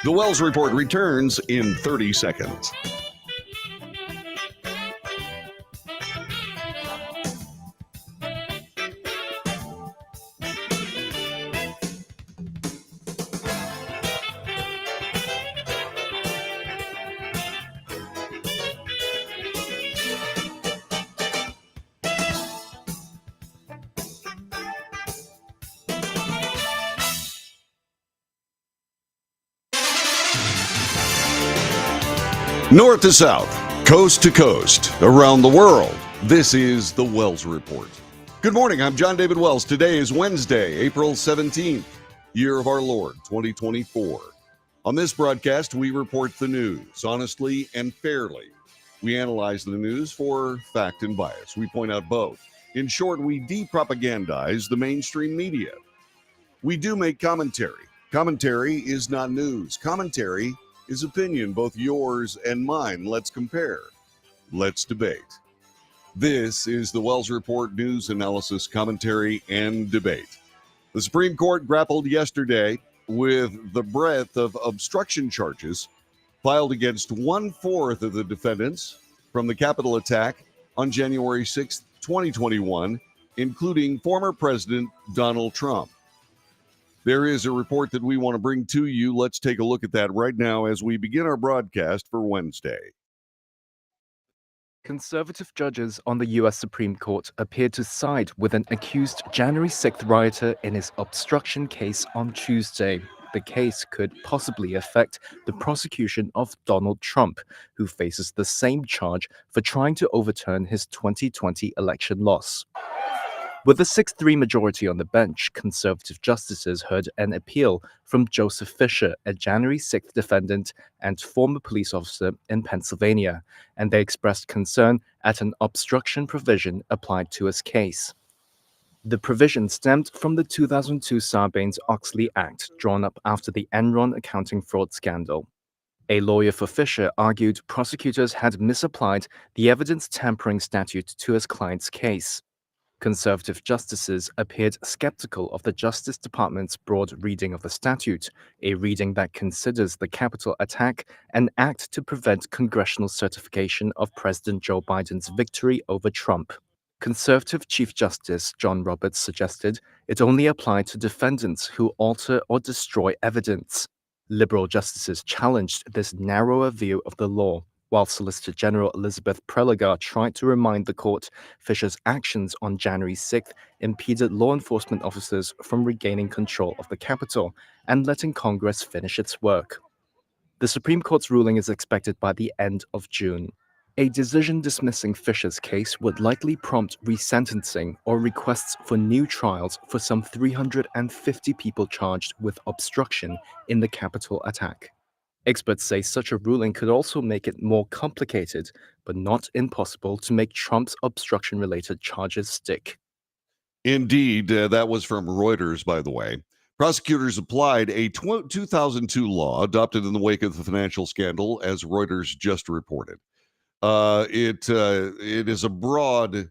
The Wells Report returns in 30 seconds. North to south, coast to coast, around the world, this is the Wells Report. Good morning, I'm John David Wells. Today is Wednesday, April 17th, year of our Lord, 2024. On this broadcast, we report the news honestly and fairly. We analyze the news for fact and bias. We point out both. In short, we de-propagandize the mainstream media. We do make commentary. Commentary is not news. Commentary is opinion, both yours and mine. Let's compare. Let's debate. This is the Wells Report news analysis, commentary, and debate. The Supreme Court grappled yesterday with the breadth of obstruction charges filed against 1/4 of the defendants from the Capitol attack on January 6, 2021, including former President Donald Trump. There is a report that we want to bring to you. Let's take a look at that right now as we begin our broadcast for Wednesday. Conservative judges on the U.S. Supreme Court appeared to side with an accused January 6th rioter in his obstruction case on Tuesday. The case could possibly affect the prosecution of Donald Trump, who faces the same charge for trying to overturn his 2020 election loss. With a 6-3 majority on the bench, conservative justices heard an appeal from Joseph Fisher, a January 6th defendant and former police officer in Pennsylvania, and they expressed concern at an obstruction provision applied to his case. The provision stemmed from the 2002 Sarbanes-Oxley Act, drawn up after the Enron accounting fraud scandal. A lawyer for Fisher argued prosecutors had misapplied the evidence tampering statute to his client's case. Conservative justices appeared skeptical of the Justice Department's broad reading of the statute, a reading that considers the Capitol attack an act to prevent congressional certification of President Joe Biden's victory over Trump. Conservative Chief Justice John Roberts suggested it only applied to defendants who alter or destroy evidence. Liberal justices challenged this narrower view of the law, while Solicitor General Elizabeth Prelogar tried to remind the court Fisher's actions on January 6th impeded law enforcement officers from regaining control of the Capitol and letting Congress finish its work. The Supreme Court's ruling is expected by the end of June. A decision dismissing Fisher's case would likely prompt resentencing or requests for new trials for some 350 people charged with obstruction in the Capitol attack. Experts say such a ruling could also make it more complicated, but not impossible, to make Trump's obstruction-related charges stick. Indeed, that was from Reuters, by the way. Prosecutors applied a 2002 law adopted in the wake of the financial scandal, as Reuters just reported. It is a broad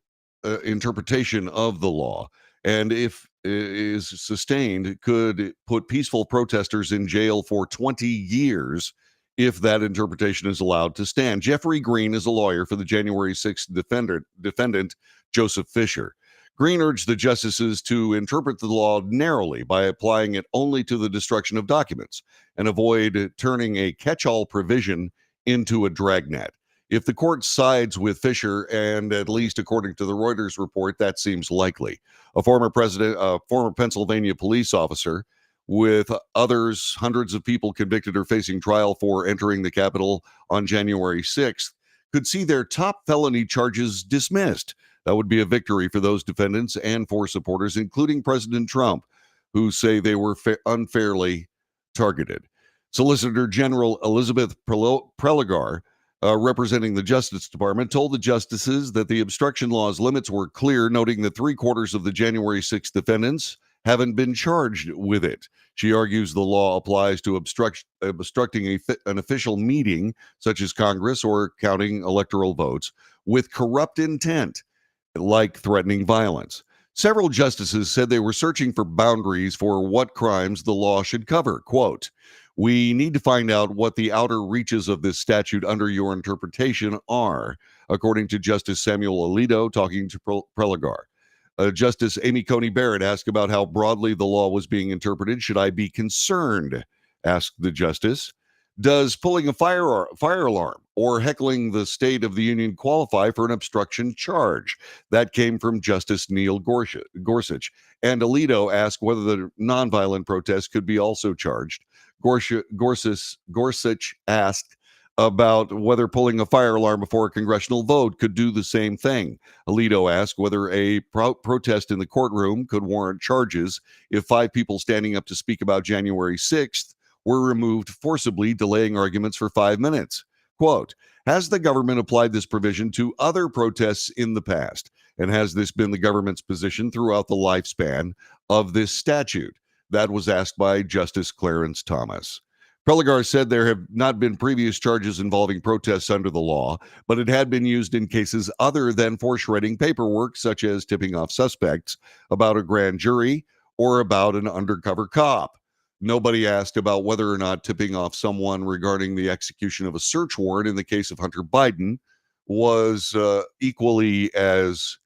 interpretation of the law, and if is sustained, could put peaceful protesters in jail for 20 years if that interpretation is allowed to stand. Jeffrey Green is a lawyer for the January 6th defendant Joseph Fisher. Green urged the justices to interpret the law narrowly by applying it only to the destruction of documents and avoid turning a catch-all provision into a dragnet. If the court sides with Fisher, and at least according to the Reuters report, that seems likely. A former Pennsylvania police officer, with others, hundreds of people convicted or facing trial for entering the Capitol on January 6th, could see their top felony charges dismissed. That would be a victory for those defendants and for supporters, including President Trump, who say they were unfairly targeted. Solicitor General Elizabeth Prelogar, representing the Justice Department, told the justices that the obstruction law's limits were clear, noting that 3/4 of the January 6th defendants haven't been charged with it. She argues the law applies to obstructing an official meeting, such as Congress, or counting electoral votes, with corrupt intent, like threatening violence. Several justices said they were searching for boundaries for what crimes the law should cover. Quote, We need to find out what the outer reaches of this statute under your interpretation are, according to Justice Samuel Alito talking to Preligar. Justice Amy Coney Barrett asked about how broadly the law was being interpreted. Should I be concerned? Asked the justice. Does pulling a fire alarm or heckling the State of the Union qualify for an obstruction charge? That came from Justice Neil Gorsuch. And Alito asked whether the nonviolent protest could be also charged. Gorsuch asked about whether pulling a fire alarm before a congressional vote could do the same thing. Alito asked whether a protest in the courtroom could warrant charges if 5 people standing up to speak about January 6th were removed forcibly, delaying arguments for 5 minutes. Quote, has the government applied this provision to other protests in the past? And has this been the government's position throughout the lifespan of this statute? That was asked by Justice Clarence Thomas. Preligar said there have not been previous charges involving protests under the law, but it had been used in cases other than for shredding paperwork, such as tipping off suspects about a grand jury or about an undercover cop. Nobody asked about whether or not tipping off someone regarding the execution of a search warrant in the case of Hunter Biden was equally as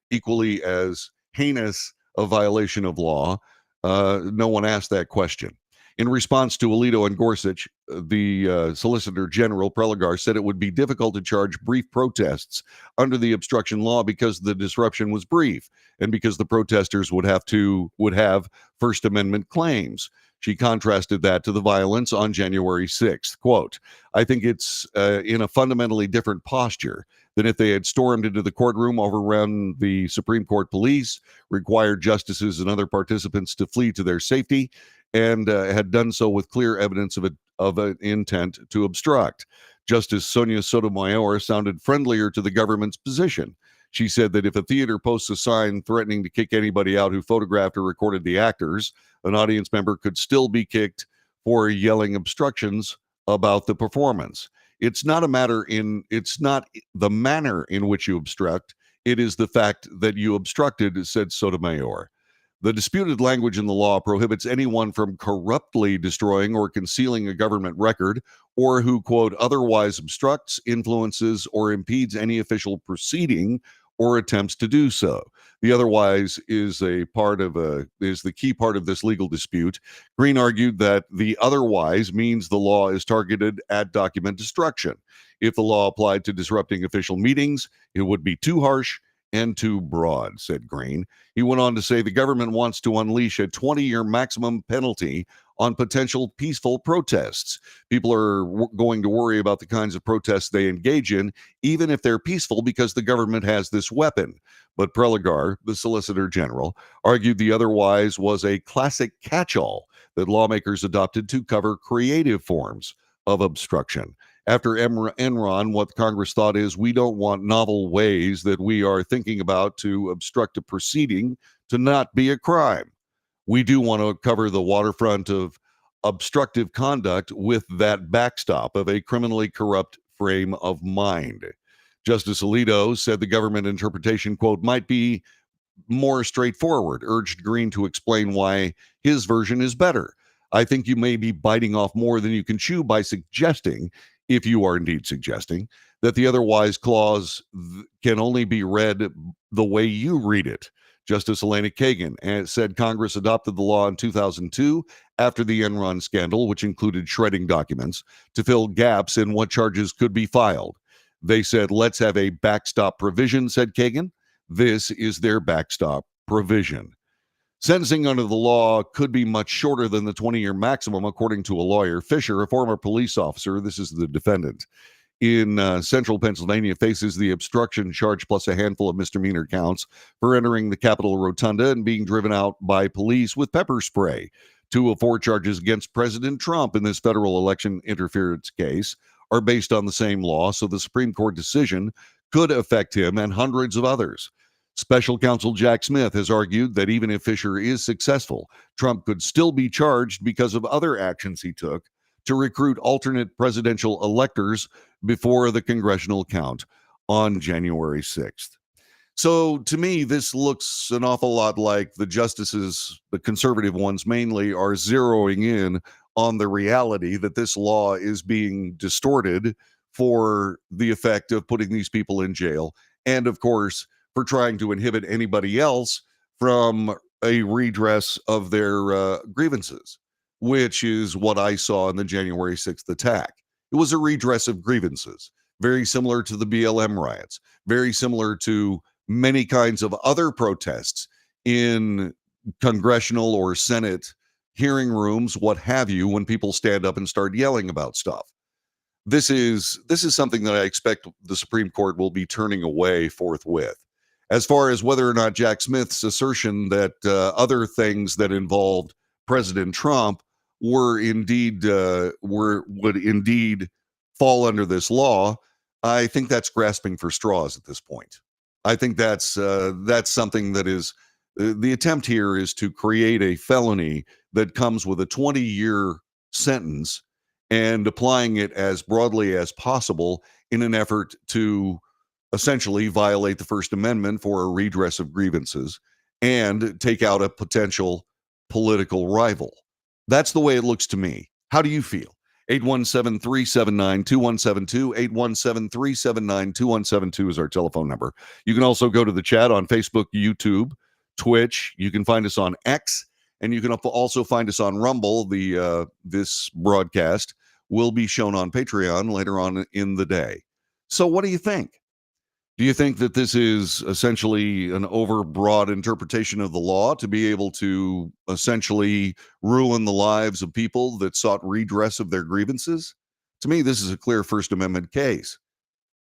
heinous a violation of law. No one asked that question. In response to Alito and Gorsuch, the Solicitor General Preligar said it would be difficult to charge brief protests under the obstruction law because the disruption was brief and because the protesters would have First Amendment claims. She contrasted that to the violence on January 6th. Quote, I think it's in a fundamentally different posture than if they had stormed into the courtroom, overrun the Supreme Court police, required justices and other participants to flee to their safety, and had done so with clear evidence of an intent to obstruct. Justice Sonia Sotomayor sounded friendlier to the government's position. She said that if a theater posts a sign threatening to kick anybody out who photographed or recorded the actors, an audience member could still be kicked for yelling obstructions about the performance. It's not the manner in which you obstruct, it is the fact that you obstructed, said Sotomayor. The disputed language in the law prohibits anyone from corruptly destroying or concealing a government record, or who, quote, otherwise obstructs, influences, or impedes any official proceeding or attempts to do so. The otherwise is the key part of this legal dispute. Green argued that the otherwise means the law is targeted at document destruction. If the law applied to disrupting official meetings, it would be too harsh and too broad, said Green. He went on to say the government wants to unleash a 20-year maximum penalty on potential peaceful protests. People are going to worry about the kinds of protests they engage in, even if they're peaceful, because the government has this weapon. But Preligar, the Solicitor General, argued the otherwise was a classic catch-all that lawmakers adopted to cover creative forms of obstruction. After Enron, what Congress thought is we don't want novel ways that we are thinking about to obstruct a proceeding to not be a crime. We do want to cover the waterfront of obstructive conduct with that backstop of a criminally corrupt frame of mind. Justice Alito said the government interpretation, quote, might be more straightforward, urged Green to explain why his version is better. I think you may be biting off more than you can chew by suggesting, if you are indeed suggesting, that the otherwise clause can only be read the way you read it. Justice Elena Kagan said Congress adopted the law in 2002 after the Enron scandal, which included shredding documents, to fill gaps in what charges could be filed. They said, let's have a backstop provision, said Kagan. This is their backstop provision. Sentencing under the law could be much shorter than the 20-year maximum, according to a lawyer. Fisher, a former police officer, this is the defendant, in central Pennsylvania, faces the obstruction charge plus a handful of misdemeanor counts for entering the Capitol Rotunda and being driven out by police with pepper spray. 2 of 4 charges against President Trump in this federal election interference case are based on the same law, so the Supreme Court decision could affect him and hundreds of others. Special counsel Jack Smith has argued that even if Fisher is successful, Trump could still be charged because of other actions he took to recruit alternate presidential electors before the congressional count on January 6th. So to me, this looks an awful lot like the justices, the conservative ones mainly, are zeroing in on the reality that this law is being distorted for the effect of putting these people in jail, and of course, for trying to inhibit anybody else from a redress of their grievances, which is what I saw in the January 6th attack. It was a redress of grievances, very similar to the BLM riots, very similar to many kinds of other protests in congressional or Senate hearing rooms, what have you, when people stand up and start yelling about stuff. This is something that I expect the Supreme Court will be turning away forthwith. As far as whether or not Jack Smith's assertion that other things that involved President Trump would indeed fall under this law, I think that's grasping for straws at this point. I think that's something that is the attempt here is to create a felony that comes with a 20-year sentence and applying it as broadly as possible in an effort to essentially violate the First Amendment for a redress of grievances and take out a potential political rival. That's the way it looks to me. How do you feel? 817-379-2172, 817-379-2172 is our telephone number. You can also go to the chat on Facebook, YouTube, Twitch. You can find us on X, and you can also find us on Rumble. This broadcast will be shown on Patreon later on in the day. So what do you think? Do you think that this is essentially an overbroad interpretation of the law to be able to essentially ruin the lives of people that sought redress of their grievances? To me, this is a clear First Amendment case.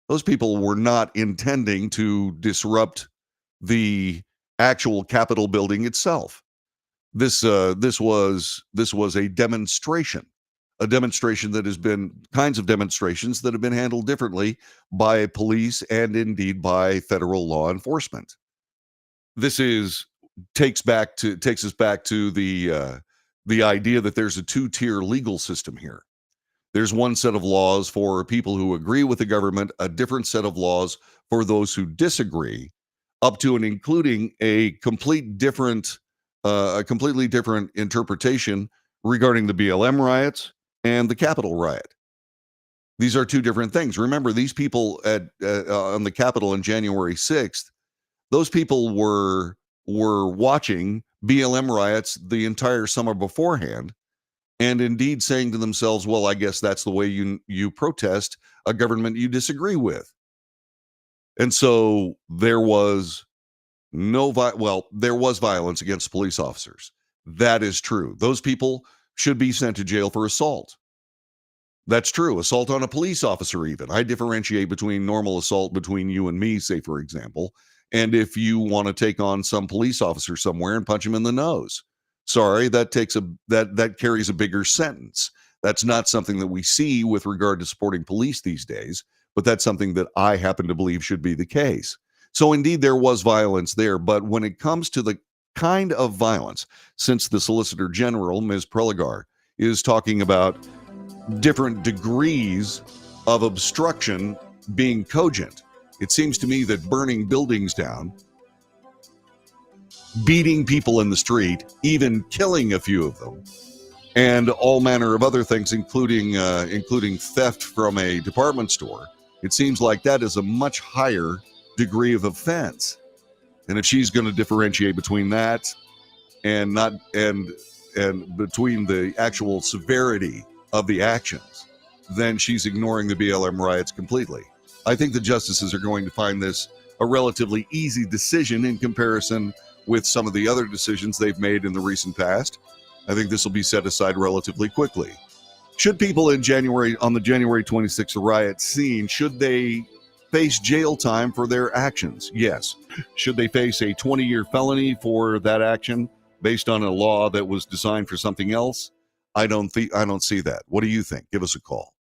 Those people were not intending to disrupt the actual Capitol building itself. This was a demonstration that has been kinds of demonstrations that have been handled differently by police and indeed by federal law enforcement. This takes us back to the idea that there's a two-tier legal system here. There's one set of laws for people who agree with the government, a different set of laws for those who disagree, up to and including a completely different interpretation regarding the BLM riots and the Capitol riot. These are two different things. Remember, these people on the Capitol on January 6th, those people were watching BLM riots the entire summer beforehand, and indeed saying to themselves, well, I guess that's the way you protest a government you disagree with. And so there was there was violence against police officers. That is true. Those people should be sent to jail for assault. That's true. Assault on a police officer, even. I differentiate between normal assault between you and me, say, for example, and if you want to take on some police officer somewhere and punch him in the nose. Sorry, that carries a bigger sentence. That's not something that we see with regard to supporting police these days, but that's something that I happen to believe should be the case. So indeed, there was violence there, but when it comes to the kind of violence, since the Solicitor General, Ms. Preligar, is talking about different degrees of obstruction being cogent, it seems to me that burning buildings down, beating people in the street, even killing a few of them, and all manner of other things, including theft from a department store, it seems like that is a much higher degree of offense. And if she's going to differentiate between that and between the actual severity of the actions, then she's ignoring the BLM riots completely. I think the justices are going to find this a relatively easy decision in comparison with some of the other decisions they've made in the recent past. I think this will be set aside relatively quickly. Should people on the January 26th riot scene, should they face jail time for their actions? Yes. Should they face a 20-year felony for that action based on a law that was designed for something else? I don't see that. What do you think? Give us a call.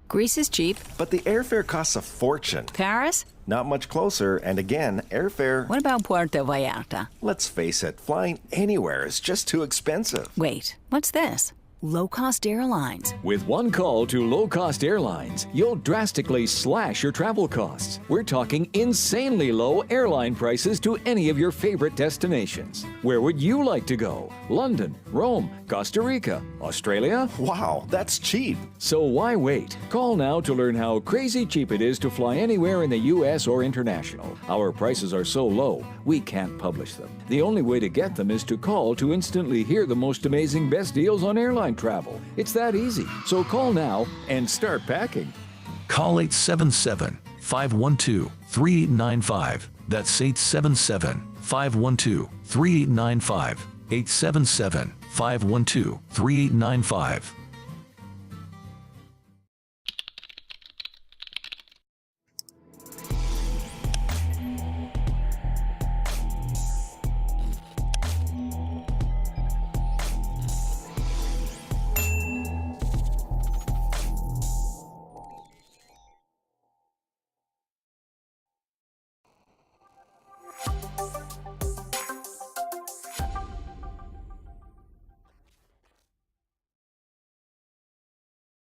Greece is cheap. But the airfare costs a fortune. Paris? Not much closer, and again, airfare... What about Puerto Vallarta? Let's face it, flying anywhere is just too expensive. Wait, what's this? Low-cost airlines. With one call to low-cost airlines, you'll drastically slash your travel costs. We're talking insanely low airline prices to any of your favorite destinations. Where would you like to go? London, Rome, Costa Rica, Australia? Wow, that's cheap. So why wait? Call now to learn how crazy cheap it is to fly anywhere in the U.S. or international. Our prices are so low, we can't publish them. The only way to get them is to call to instantly hear the most amazing best deals on airline travel. It's that easy. So call now and start packing. Call 877-512-3895. That's 877-512-3895. 877-512-3895.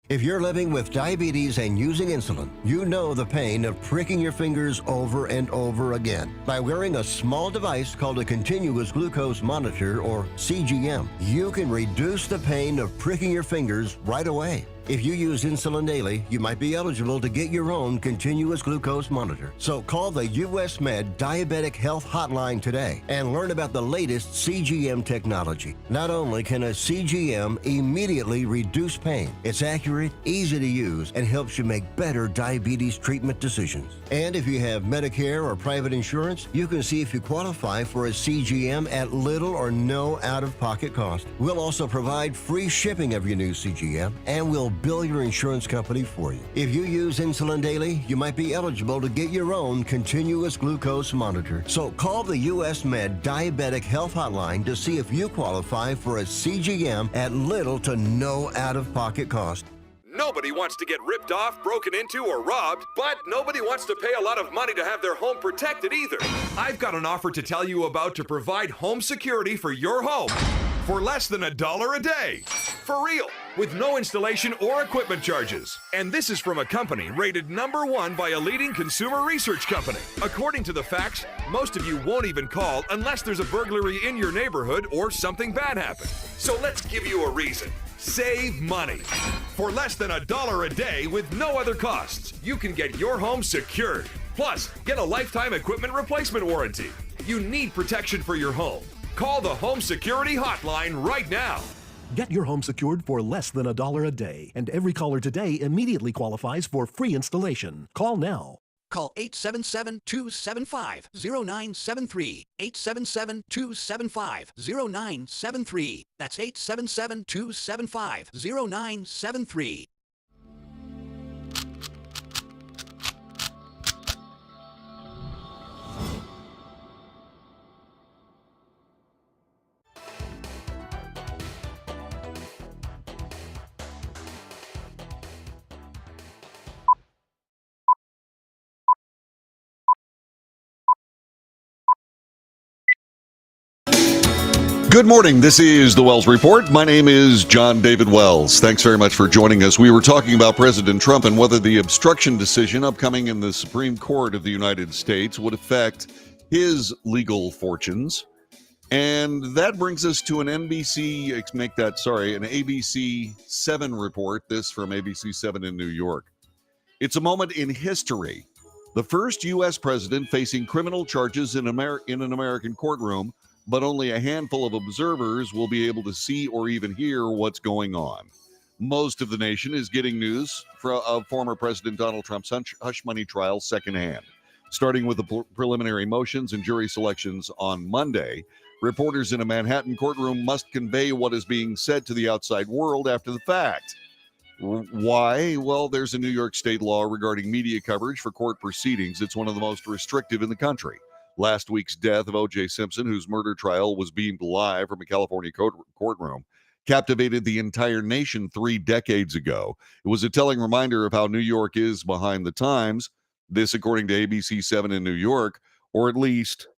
If you're living with diabetes and using insulin, you know the pain of pricking your fingers over and over again. By wearing a small device called a continuous glucose monitor, or CGM, you can reduce the pain of pricking your fingers right away. If you use insulin daily, you might be eligible to get your own continuous glucose monitor. So call the US Med Diabetic Health Hotline today and learn about the latest CGM technology. Not only can a CGM immediately reduce pain, it's accurate, easy to use, and helps you make better diabetes treatment decisions. And if you have Medicare or private insurance, you can see if you qualify for a CGM at little or no out-of-pocket cost. We'll also provide free shipping of your new CGM, and we'll bill your insurance company for you. If you use insulin daily, you might be eligible to get your own continuous glucose monitor. So call the US Med Diabetic Health Hotline to see if you qualify for a CGM at little to no out-of-pocket cost. Nobody wants to get ripped off, broken into, or robbed, but nobody wants to pay a lot of money to have their home protected either. I've got an offer to tell you about to provide home security for your home for less than $1 a day. For real, with no installation or equipment charges. And this is from a company rated #1 by a leading consumer research company. According to the facts, most of you won't even call unless there's a burglary in your neighborhood or something bad happened. So let's give you a reason. Save money. For less than $1 a day with no other costs, you can get your home secured. Plus, get a lifetime equipment replacement warranty. You need protection for your home. Call the Home Security Hotline right now. Get your home secured for less than $1 a day, and every caller today immediately qualifies for free installation. Call now. Call 877-275-0973. 877-275-0973. That's 877-275-0973. Good morning. This is the Wells Report. My name is John David Wells. Thanks very much for joining us. We were talking about President Trump and whether the obstruction decision upcoming in the Supreme Court of the United States would affect his legal fortunes. And that brings us to an ABC 7 report. This from ABC 7 in New York. It's a moment in history. The first U.S. president facing criminal charges in an American courtroom, but only a handful of observers will be able to see or even hear what's going on. Most of the nation is getting news of former President Donald Trump's hush money trial secondhand. Starting with the preliminary motions and jury selections on Monday, reporters in a Manhattan courtroom must convey what is being said to the outside world after the fact. Why? Well, there's a New York state law regarding media coverage for court proceedings. It's one of the most restrictive in the country. Last week's death of O.J. Simpson, whose murder trial was beamed live from a California courtroom, captivated the entire nation 3 decades ago. It was a telling reminder of how New York is behind the times. This, according to ABC 7 in New York, or at least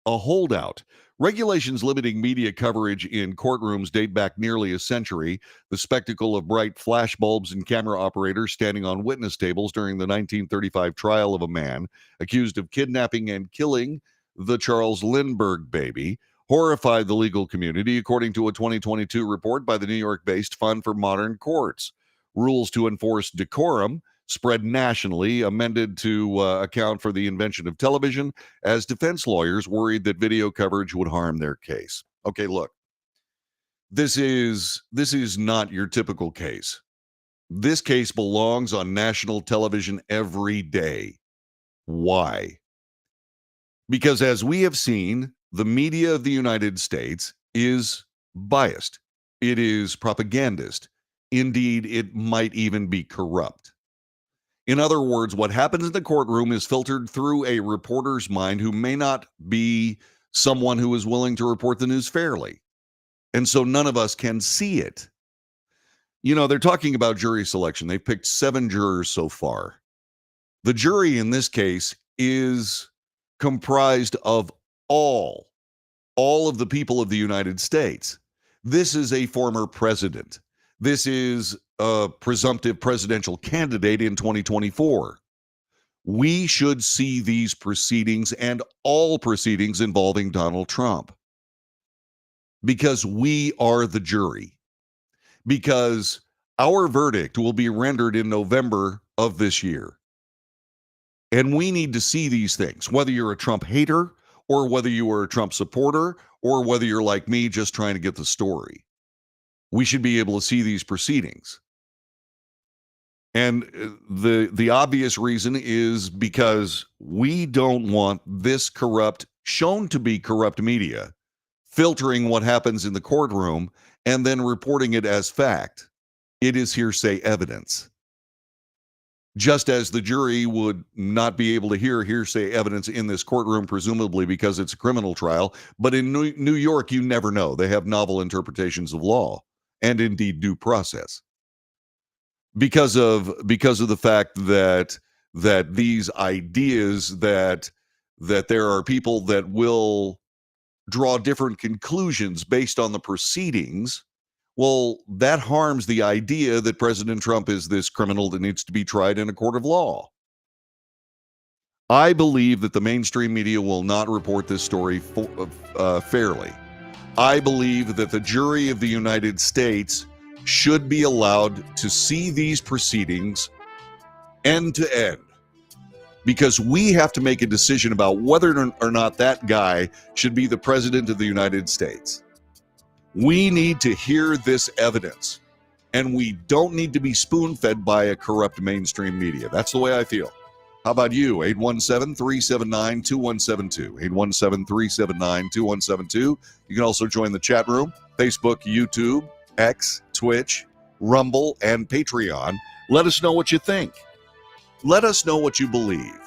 a holdout. Regulations limiting media coverage in courtrooms date back nearly a century. The spectacle of bright flashbulbs and camera operators standing on witness tables during the 1935 trial of a man accused of kidnapping and killing the Charles Lindbergh baby horrified the legal community, according to a 2022 report by the New York-based Fund for Modern Courts. Rules to enforce decorum spread nationally, amended to account for the invention of television, as defense lawyers worried that video coverage would harm their case. Okay, look, this is not your typical case. This case belongs on national television every day. Why? Because as we have seen, the media of the United States is biased. It is propagandist. Indeed, it might even be corrupt. In other words, what happens in the courtroom is filtered through a reporter's mind who may not be someone who is willing to report the news fairly. And so none of us can see it. You know, they're talking about jury selection. They've picked 7 jurors so far. The jury in this case is comprised of all of the people of the United States. This is a former president. This is a presumptive presidential candidate in 2024. We should see these proceedings and all proceedings involving Donald Trump because we are the jury, because our verdict will be rendered in November of this year. And we need to see these things, whether you're a Trump hater or whether you are a Trump supporter or whether you're like me just trying to get the story. We should be able to see these proceedings. And the obvious reason is because we don't want this corrupt, shown to be corrupt media filtering what happens in the courtroom and then reporting it as fact. It is hearsay evidence. Just as the jury would not be able to hear hearsay evidence in this courtroom, presumably because it's a criminal trial. But in New York, you never know. They have novel interpretations of law and indeed due process. Because of the fact that these ideas that there are people that will draw different conclusions based on the proceedings, well, that harms the idea that President Trump is this criminal that needs to be tried in a court of law. I believe that the mainstream media will not report this story fairly. I believe that the jury of the United States should be allowed to see these proceedings end to end, because we have to make a decision about whether or not that guy should be the president of the United States. We need to hear this evidence, and we don't need to be spoon-fed by a corrupt mainstream media. That's the way I feel. How about you? 817-379-2172. 817-379-2172. You can also join the chat room, Facebook, YouTube, X, Twitch, Rumble, and Patreon. Let us know what you think. Let us know what you believe,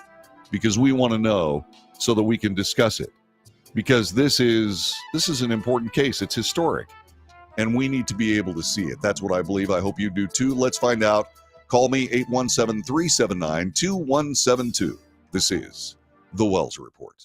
because we want to know so that we can discuss it. Because this is an important case. It's historic, and we need to be able to see it. That's what I believe. I hope you do too. Let's find out. Call me 817-379-2172. This is The Wells Report.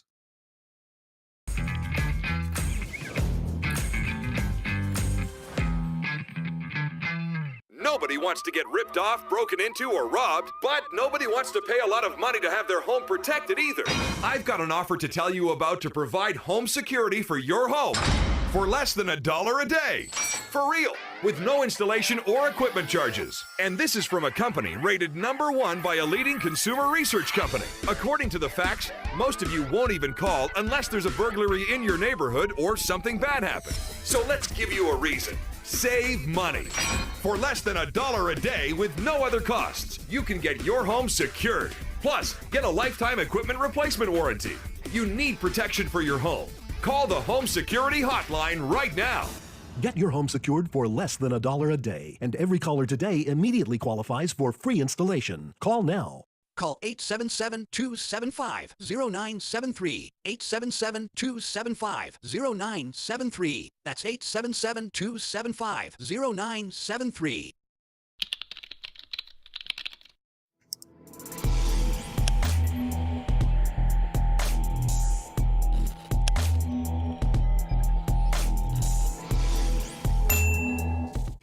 Nobody wants to get ripped off, broken into, or robbed, but nobody wants to pay a lot of money to have their home protected either. I've got an offer to tell you about to provide home security for your home for less than $1 a day. For real, with no installation or equipment charges. And this is from a company rated #1 by a leading consumer research company. According to the facts, most of you won't even call unless there's a burglary in your neighborhood or something bad happened. So let's give you a reason. Save money. For less than $1 a day with no other costs, you can get your home secured. Plus, get a lifetime equipment replacement warranty. You need protection for your home. Call the Home Security Hotline right now. Get your home secured for less than $1 a day, and every caller today immediately qualifies for free installation. Call now. Call 877-275-0973. 877-275-0973. That's 877-275-0973.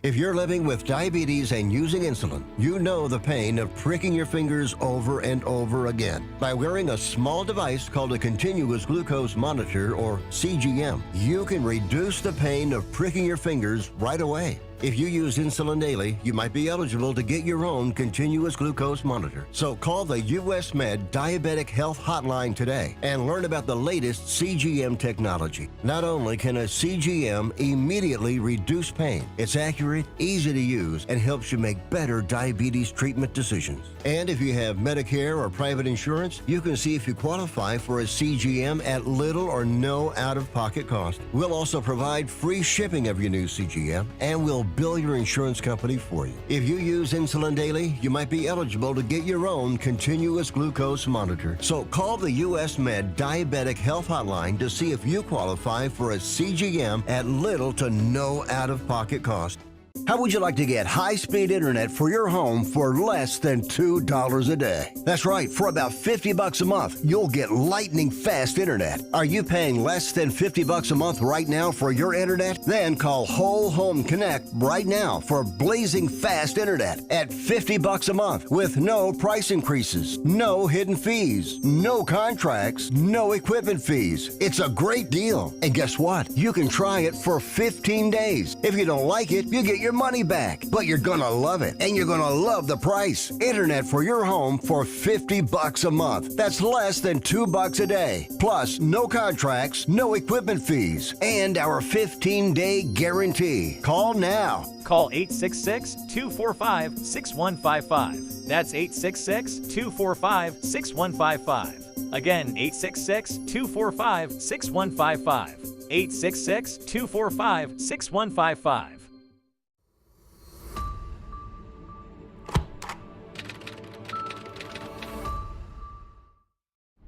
If you're living with diabetes and using insulin, you know the pain of pricking your fingers over and over again. By wearing a small device called a continuous glucose monitor, or CGM, you can reduce the pain of pricking your fingers right away. If you use insulin daily, you might be eligible to get your own continuous glucose monitor. So call the US Med Diabetic Health Hotline today and learn about the latest CGM technology. Not only can a CGM immediately reduce pain, it's accurate, easy to use, and helps you make better diabetes treatment decisions. And if you have Medicare or private insurance, you can see if you qualify for a CGM at little or no out-of-pocket cost. We'll also provide free shipping of your new CGM, and we'll bill your insurance company for you. If you use insulin daily, you might be eligible to get your own continuous glucose monitor. So call the US Med Diabetic Health Hotline to see if you qualify for a CGM at little to no out-of-pocket cost. How would you like to get high-speed internet for your home for less than $2 a day? That's right, for about $50 a month, you'll get lightning fast internet. Are you paying less than $50 a month right now for your internet? Then call Whole Home Connect right now for blazing fast internet at $50 a month with no price increases, no hidden fees, no contracts, no equipment fees. It's a great deal. And guess what? You can try it for 15 days. If you don't like it, you get your money back, but you're gonna love it, and you're gonna love the price. Internet for your home for $50 a month. That's less than $2 a day. Plus, no contracts, no equipment fees, and our 15-day guarantee. Call now. Call 866-245-6155. That's 866-245-6155. Again, 866-245-6155. 866-245-6155.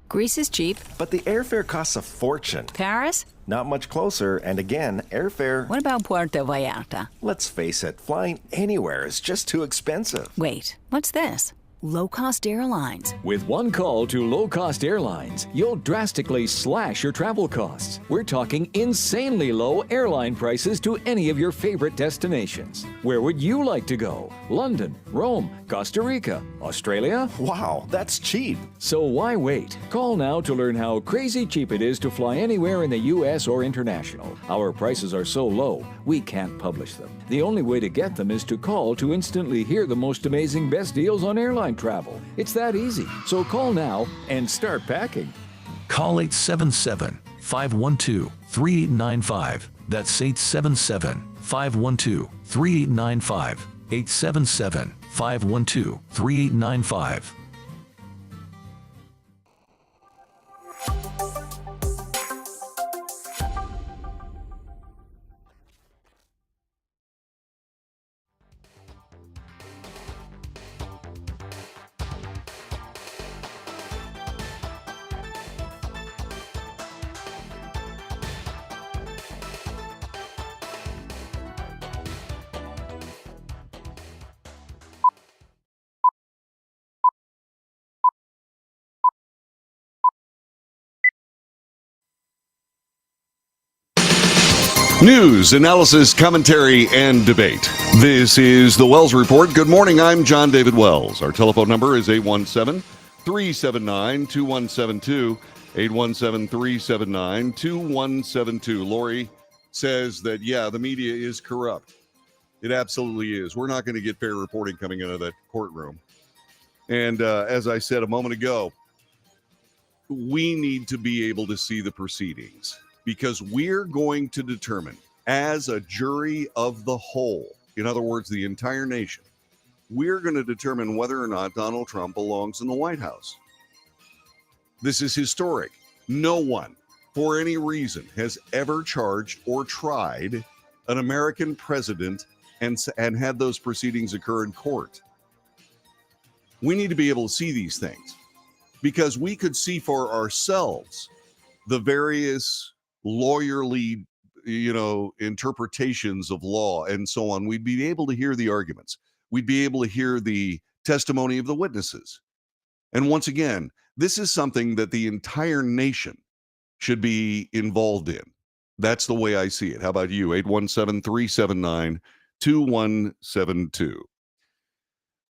Greece is cheap. But the airfare costs a fortune. Paris? Not much closer, and again, airfare... What about Puerto Vallarta? Let's face it, flying anywhere is just too expensive. Wait, what's this? Low-cost airlines. With one call to low-cost airlines, you'll drastically slash your travel costs. We're talking insanely low airline prices to any of your favorite destinations. Where would you like to go? London, Rome, Costa Rica, Australia? Wow, that's cheap. So why wait? Call now to learn how crazy cheap it is to fly anywhere in the U.S. or international. Our prices are so low, we can't publish them. The only way to get them is to call to instantly hear the most amazing best deals on airline travel. It's that easy. So call now and start packing. Call 877-512-3895. That's 877-512-3895. 877-512-3895. News, analysis, commentary, and debate. This is the Wells Report. Good morning. I'm John David Wells. Our telephone number is 817-379-2172. 817-379-2172. Lori says that, yeah, the media is corrupt. It absolutely is. We're not going to get fair reporting coming out of that courtroom. And as I said a moment ago, we need to be able to see the proceedings, because we're going to determine, as a jury of the whole, in other words, the entire nation, we're going to determine whether or not Donald Trump belongs in the White House. This is historic. No one, for any reason, has ever charged or tried an American president and had those proceedings occur in court. We need to be able to see these things, because we could see for ourselves the various lawyerly, interpretations of law and so on. We'd be able to hear the arguments. We'd be able to hear the testimony of the witnesses. And once again, this is something that the entire nation should be involved in. That's the way I see it. How about you? 817-379-2172. 2172.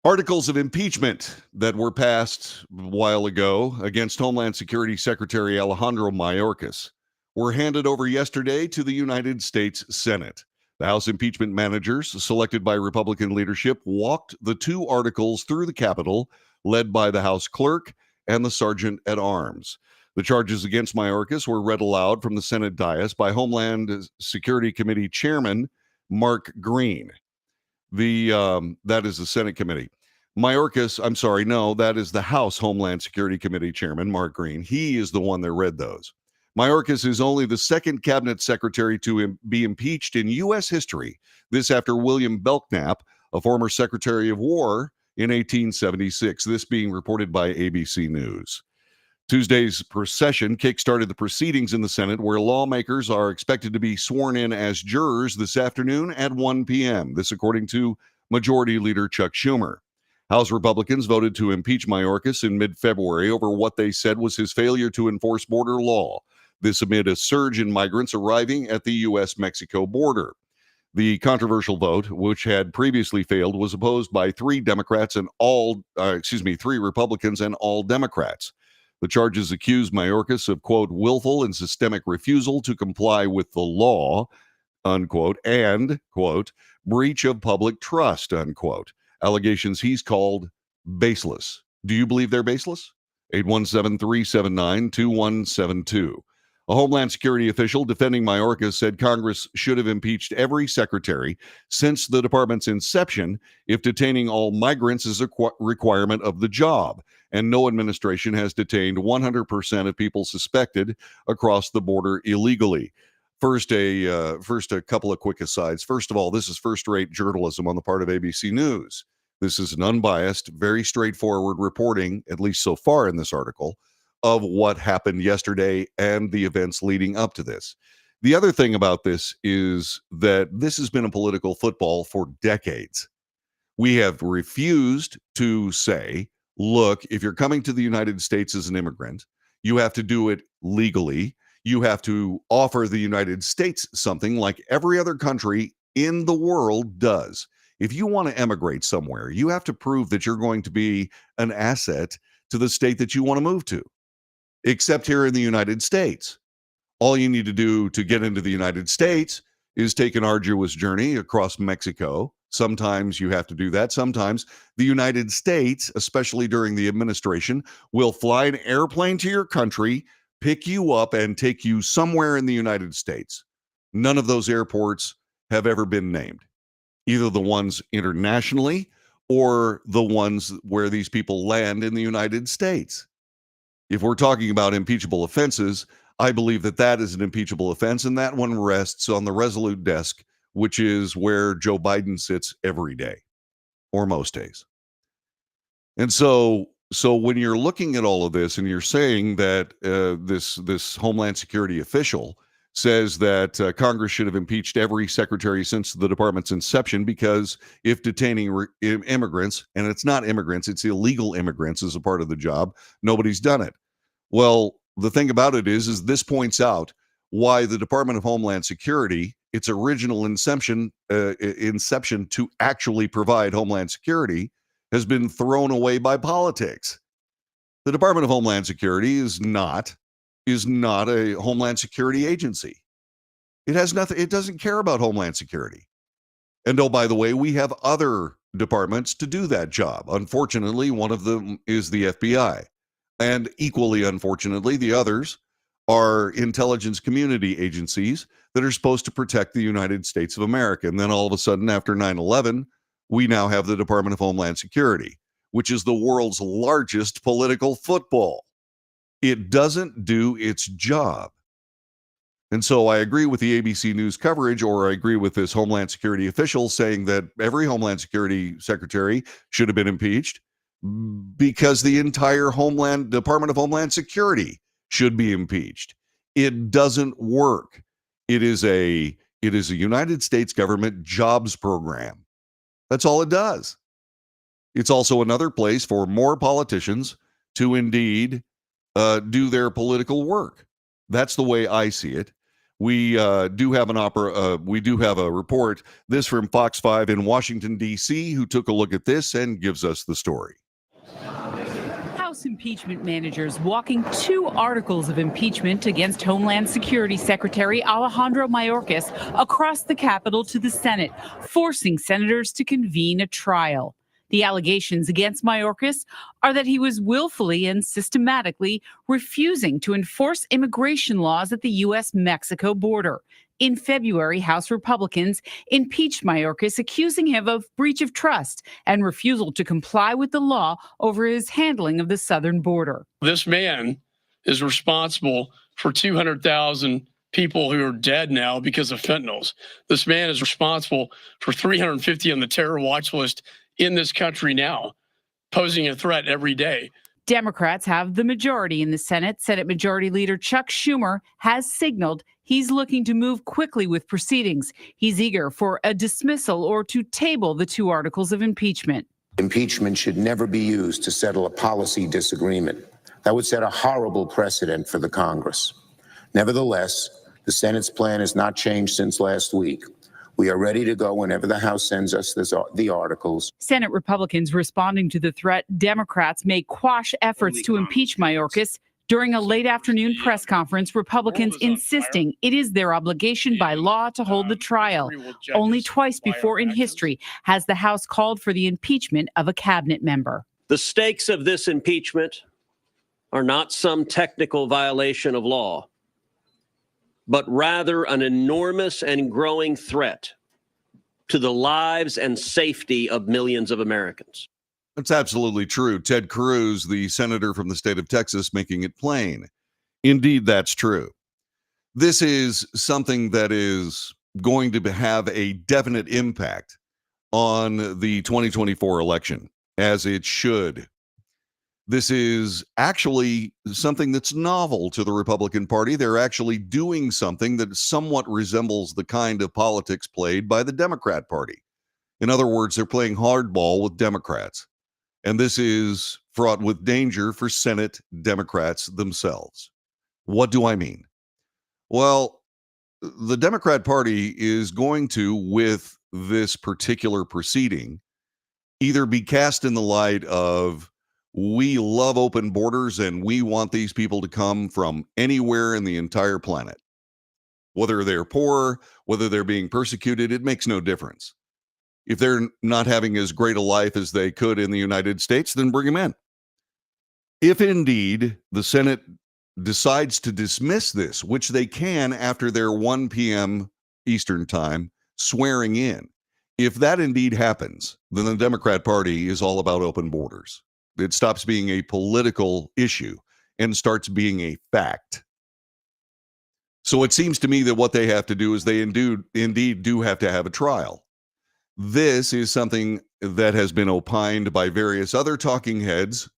Articles of impeachment that were passed a while ago against Homeland Security Secretary Alejandro Mayorkas were handed over yesterday to the United States Senate. The House impeachment managers, selected by Republican leadership, walked the two articles through the Capitol, led by the House clerk and the sergeant at arms. The charges against Mayorkas were read aloud from the Senate dais by Homeland Security Committee Chairman Mark Green. That is the Senate committee. That is the House Homeland Security Committee Chairman Mark Green. He is the one that read those. Mayorkas is only the second cabinet secretary to be impeached in U.S. history. This after William Belknap, a former Secretary of War, in 1876. This being reported by ABC News. Tuesday's procession kickstarted the proceedings in the Senate, where lawmakers are expected to be sworn in as jurors this afternoon at 1 p.m. This according to Majority Leader Chuck Schumer. House Republicans voted to impeach Mayorkas in mid-February over what they said was his failure to enforce border law. This amid a surge in migrants arriving at the U.S.-Mexico border. The controversial vote, which had previously failed, was opposed by three Republicans and all Democrats. The charges accuse Mayorkas of, quote, willful and systemic refusal to comply with the law, unquote, and, quote, breach of public trust, unquote. Allegations he's called baseless. Do you believe they're baseless? 817-379-2172. A Homeland Security official defending Mayorkas said Congress should have impeached every secretary since the department's inception if detaining all migrants is a requirement of the job, and no administration has detained 100% of people suspected across the border illegally. First, a couple of quick asides. First of all, this is first-rate journalism on the part of ABC News. This is an unbiased, very straightforward reporting, at least so far in this article, of what happened yesterday and the events leading up to this. The other thing about this is that this has been a political football for decades. We have refused to say, look, if you're coming to the United States as an immigrant, you have to do it legally. You have to offer the United States something like every other country in the world does. If you want to emigrate somewhere, you have to prove that you're going to be an asset to the state that you want to move to. Except here in the United States. All you need to do to get into the United States is take an arduous journey across Mexico. Sometimes you have to do that. Sometimes the United States, especially during the administration, will fly an airplane to your country, pick you up, and take you somewhere in the United States. None of those airports have ever been named, either the ones internationally or the ones where these people land in the United States. If we're talking about impeachable offenses, I believe that that is an impeachable offense, and that one rests on the Resolute desk, which is where Joe Biden sits every day, or most days. And so when you're looking at all of this, and you're saying that this Homeland Security official says that Congress should have impeached every secretary since the department's inception, because if detaining immigrants, and it's not immigrants, it's illegal immigrants as a part of the job, nobody's done it. Well, the thing about it is this points out why the Department of Homeland Security, its original inception to actually provide Homeland Security, has been thrown away by politics. The Department of Homeland Security is not a Homeland Security agency. It has nothing. It doesn't care about Homeland Security. And oh, by the way, we have other departments to do that job. Unfortunately, one of them is the FBI. And equally unfortunately, the others are intelligence community agencies that are supposed to protect the United States of America. And then all of a sudden, after 9/11, we now have the Department of Homeland Security, which is the world's largest political football. It doesn't do its job. And so I agree with the ABC News coverage, or I agree with this Homeland Security official saying that every Homeland Security secretary should have been impeached, because the entire Department of Homeland Security should be impeached. It doesn't work. It is a United States government jobs program. That's all it does. It's also another place for more politicians to indeed do their political work. That's the way I see it. we do have a report, this from Fox 5 in Washington, D.C., who took a look at this and gives us the story. House impeachment managers walking 2 articles of impeachment against Homeland Security Secretary Alejandro Mayorkas across the Capitol to the Senate, forcing senators to convene a trial. The allegations against Mayorkas are that he was willfully and systematically refusing to enforce immigration laws at the U.S.-Mexico border. In February, House Republicans impeached Mayorkas, accusing him of breach of trust and refusal to comply with the law over his handling of the southern border. This man is responsible for 200,000 people who are dead now because of fentanyls. This man is responsible for 350 on the terror watch list in this country now, posing a threat every day. Democrats have the majority in the Senate. Senate Majority Leader Chuck Schumer has signaled he's looking to move quickly with proceedings. He's eager for a dismissal or to table the 2 articles of impeachment. Impeachment should never be used to settle a policy disagreement. That would set a horrible precedent for the Congress. Nevertheless, the Senate's plan has not changed since last week. We are ready to go whenever the House sends us the articles. Senate Republicans responding to the threat, Democrats may quash efforts to impeach Mayorkas. During a late afternoon press conference, Republicans insisting it is their obligation by law to hold the trial. Only twice before in history has the House called for the impeachment of a cabinet member. The stakes of this impeachment are not some technical violation of law, but rather an enormous and growing threat to the lives and safety of millions of Americans. That's absolutely true. Ted Cruz, the senator from the state of Texas, making it plain. Indeed, that's true. This is something that is going to have a definite impact on the 2024 election, as it should. This is actually something that's novel to the Republican Party. They're actually doing something that somewhat resembles the kind of politics played by the Democrat Party. In other words, they're playing hardball with Democrats. And this is fraught with danger for Senate Democrats themselves. What do I mean? Well, the Democrat Party is going to, with this particular proceeding, either be cast in the light of, we love open borders and we want these people to come from anywhere in the entire planet. Whether they're poor, whether they're being persecuted, it makes no difference. If they're not having as great a life as they could in the United States, then bring them in. If indeed the Senate decides to dismiss this, which they can after their 1 p.m. Eastern time swearing in, if that indeed happens, then the Democrat Party is all about open borders. It stops being a political issue and starts being a fact. So it seems to me that what they have to do is they indeed do have to have a trial. This is something that has been opined by various other talking heads.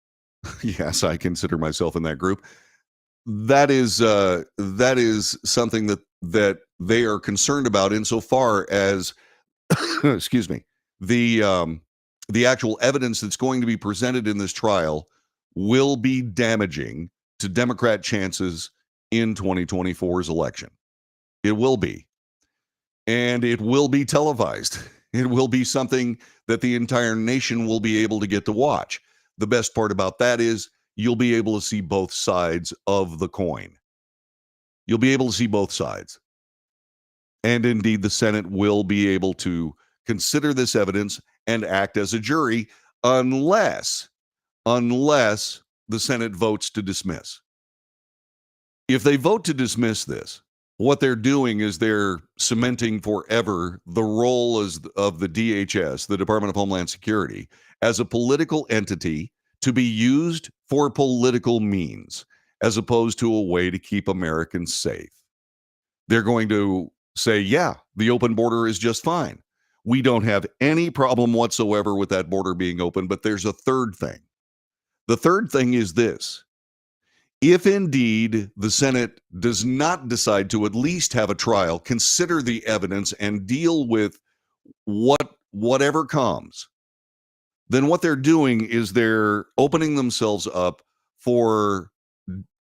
Yes, I consider myself in that group. That is something that they are concerned about insofar as, excuse me, the actual evidence that's going to be presented in this trial will be damaging to Democrat chances in 2024's election. It will be. And it will be televised. It will be something that the entire nation will be able to get to watch. The best part about that is you'll be able to see both sides of the coin. You'll be able to see both sides. And indeed, the Senate will be able to consider this evidence and act as a jury unless the Senate votes to dismiss. If they vote to dismiss this, what they're doing is they're cementing forever the role of the DHS, the Department of Homeland Security, as a political entity to be used for political means, as opposed to a way to keep Americans safe. They're going to say, yeah, the open border is just fine. We don't have any problem whatsoever with that border being open, but there's a third thing. The third thing is this. If indeed the Senate does not decide to at least have a trial, consider the evidence and deal with whatever comes, then what they're doing is they're opening themselves up for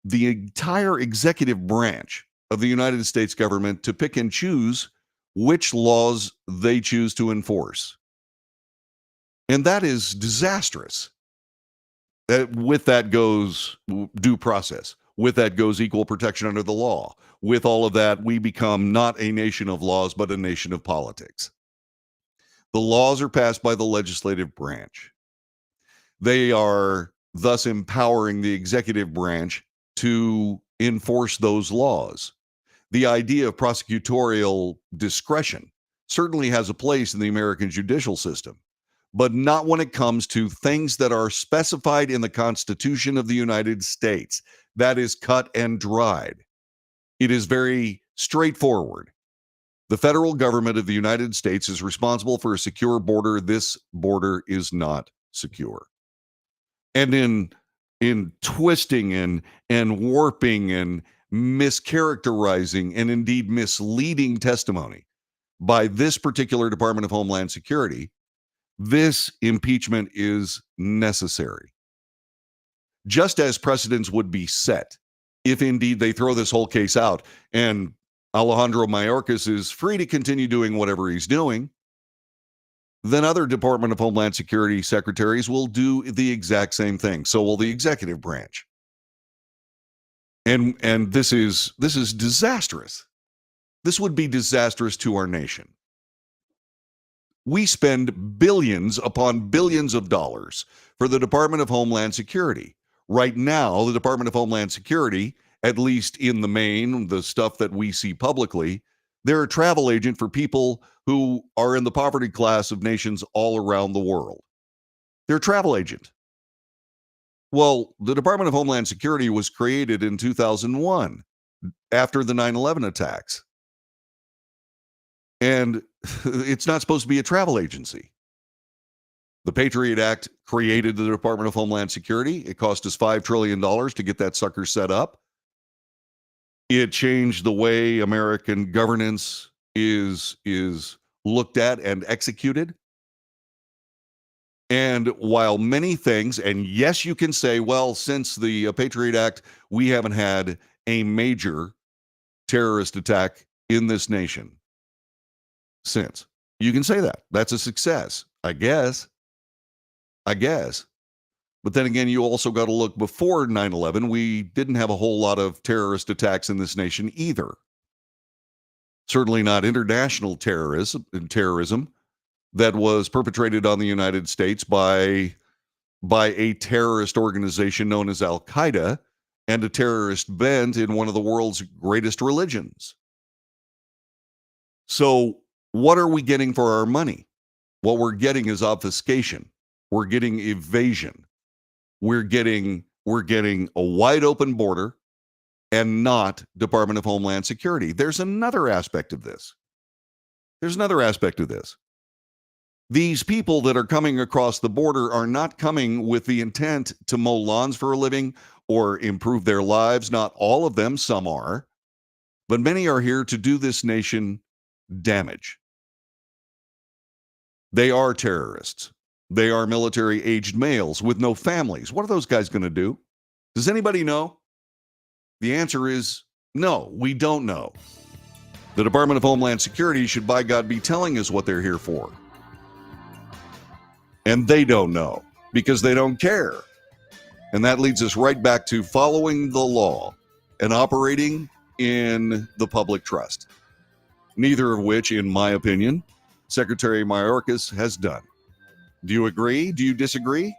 the entire executive branch of the United States government to pick and choose which laws they choose to enforce. And that is disastrous. With that goes due process. With that goes equal protection under the law. With all of that, we become not a nation of laws, but a nation of politics. The laws are passed by the legislative branch. They are thus empowering the executive branch to enforce those laws. The idea of prosecutorial discretion certainly has a place in the American judicial system, but not when it comes to things that are specified in the Constitution of the United States. That is cut and dried. It is very straightforward. The federal government of the United States is responsible for a secure border. This border is not secure. And in twisting and warping and mischaracterizing and indeed misleading testimony by this particular Department of Homeland Security, this impeachment is necessary. Just as precedents would be set if indeed they throw this whole case out and Alejandro Mayorkas is free to continue doing whatever he's doing, then other Department of Homeland Security secretaries will do the exact same thing. So will the executive branch. And this is disastrous. This would be disastrous to our nation. We spend billions upon billions of dollars for the Department of Homeland Security. Right now, the Department of Homeland Security, at least in the main, the stuff that we see publicly, they're a travel agent for people who are in the poverty class of nations all around the world. They're a travel agent. Well, the Department of Homeland Security was created in 2001 after the 9/11 attacks. And it's not supposed to be a travel agency. The Patriot Act created the Department of Homeland Security. It cost us $5 trillion to get that sucker set up. It changed the way American governance is looked at and executed. And while many things, and yes, you can say, well, since the Patriot Act, we haven't had a major terrorist attack in this nation since. You can say that. That's a success, I guess. But then again, you also got to look before 9/11. We didn't have a whole lot of terrorist attacks in this nation either. Certainly not international terrorism that was perpetrated on the United States by a terrorist organization known as Al-Qaeda and a terrorist bent in one of the world's greatest religions. So what are we getting for our money? What we're getting is obfuscation. We're getting evasion. We're getting a wide open border and not Department of Homeland Security. There's another aspect of this. These people that are coming across the border are not coming with the intent to mow lawns for a living or improve their lives. Not all of them, some are. But many are here to do this nation damage. They are terrorists. They are military-aged males with no families. What are those guys going to do? Does anybody know? The answer is no, we don't know. The Department of Homeland Security should, by God, be telling us what they're here for. And they don't know because they don't care. And that leads us right back to following the law and operating in the public trust. Neither of which, in my opinion, Secretary Mayorkas has done. Do you agree? Do you disagree?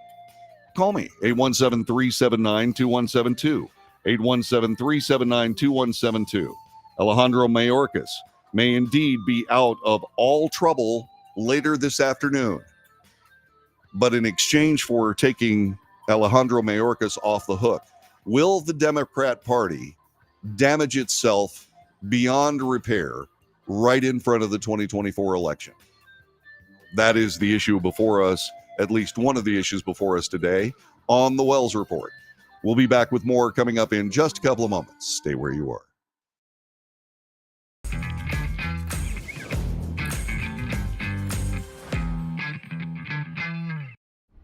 Call me, 817-379-2172. 817-379-2172. Alejandro Mayorkas may indeed be out of all trouble later this afternoon. But in exchange for taking Alejandro Mayorkas off the hook, will the Democrat Party damage itself beyond repair right in front of the 2024 election? That is the issue before us, at least one of the issues before us today on the Wells Report. We'll be back with more coming up in just a couple of moments. Stay where you are.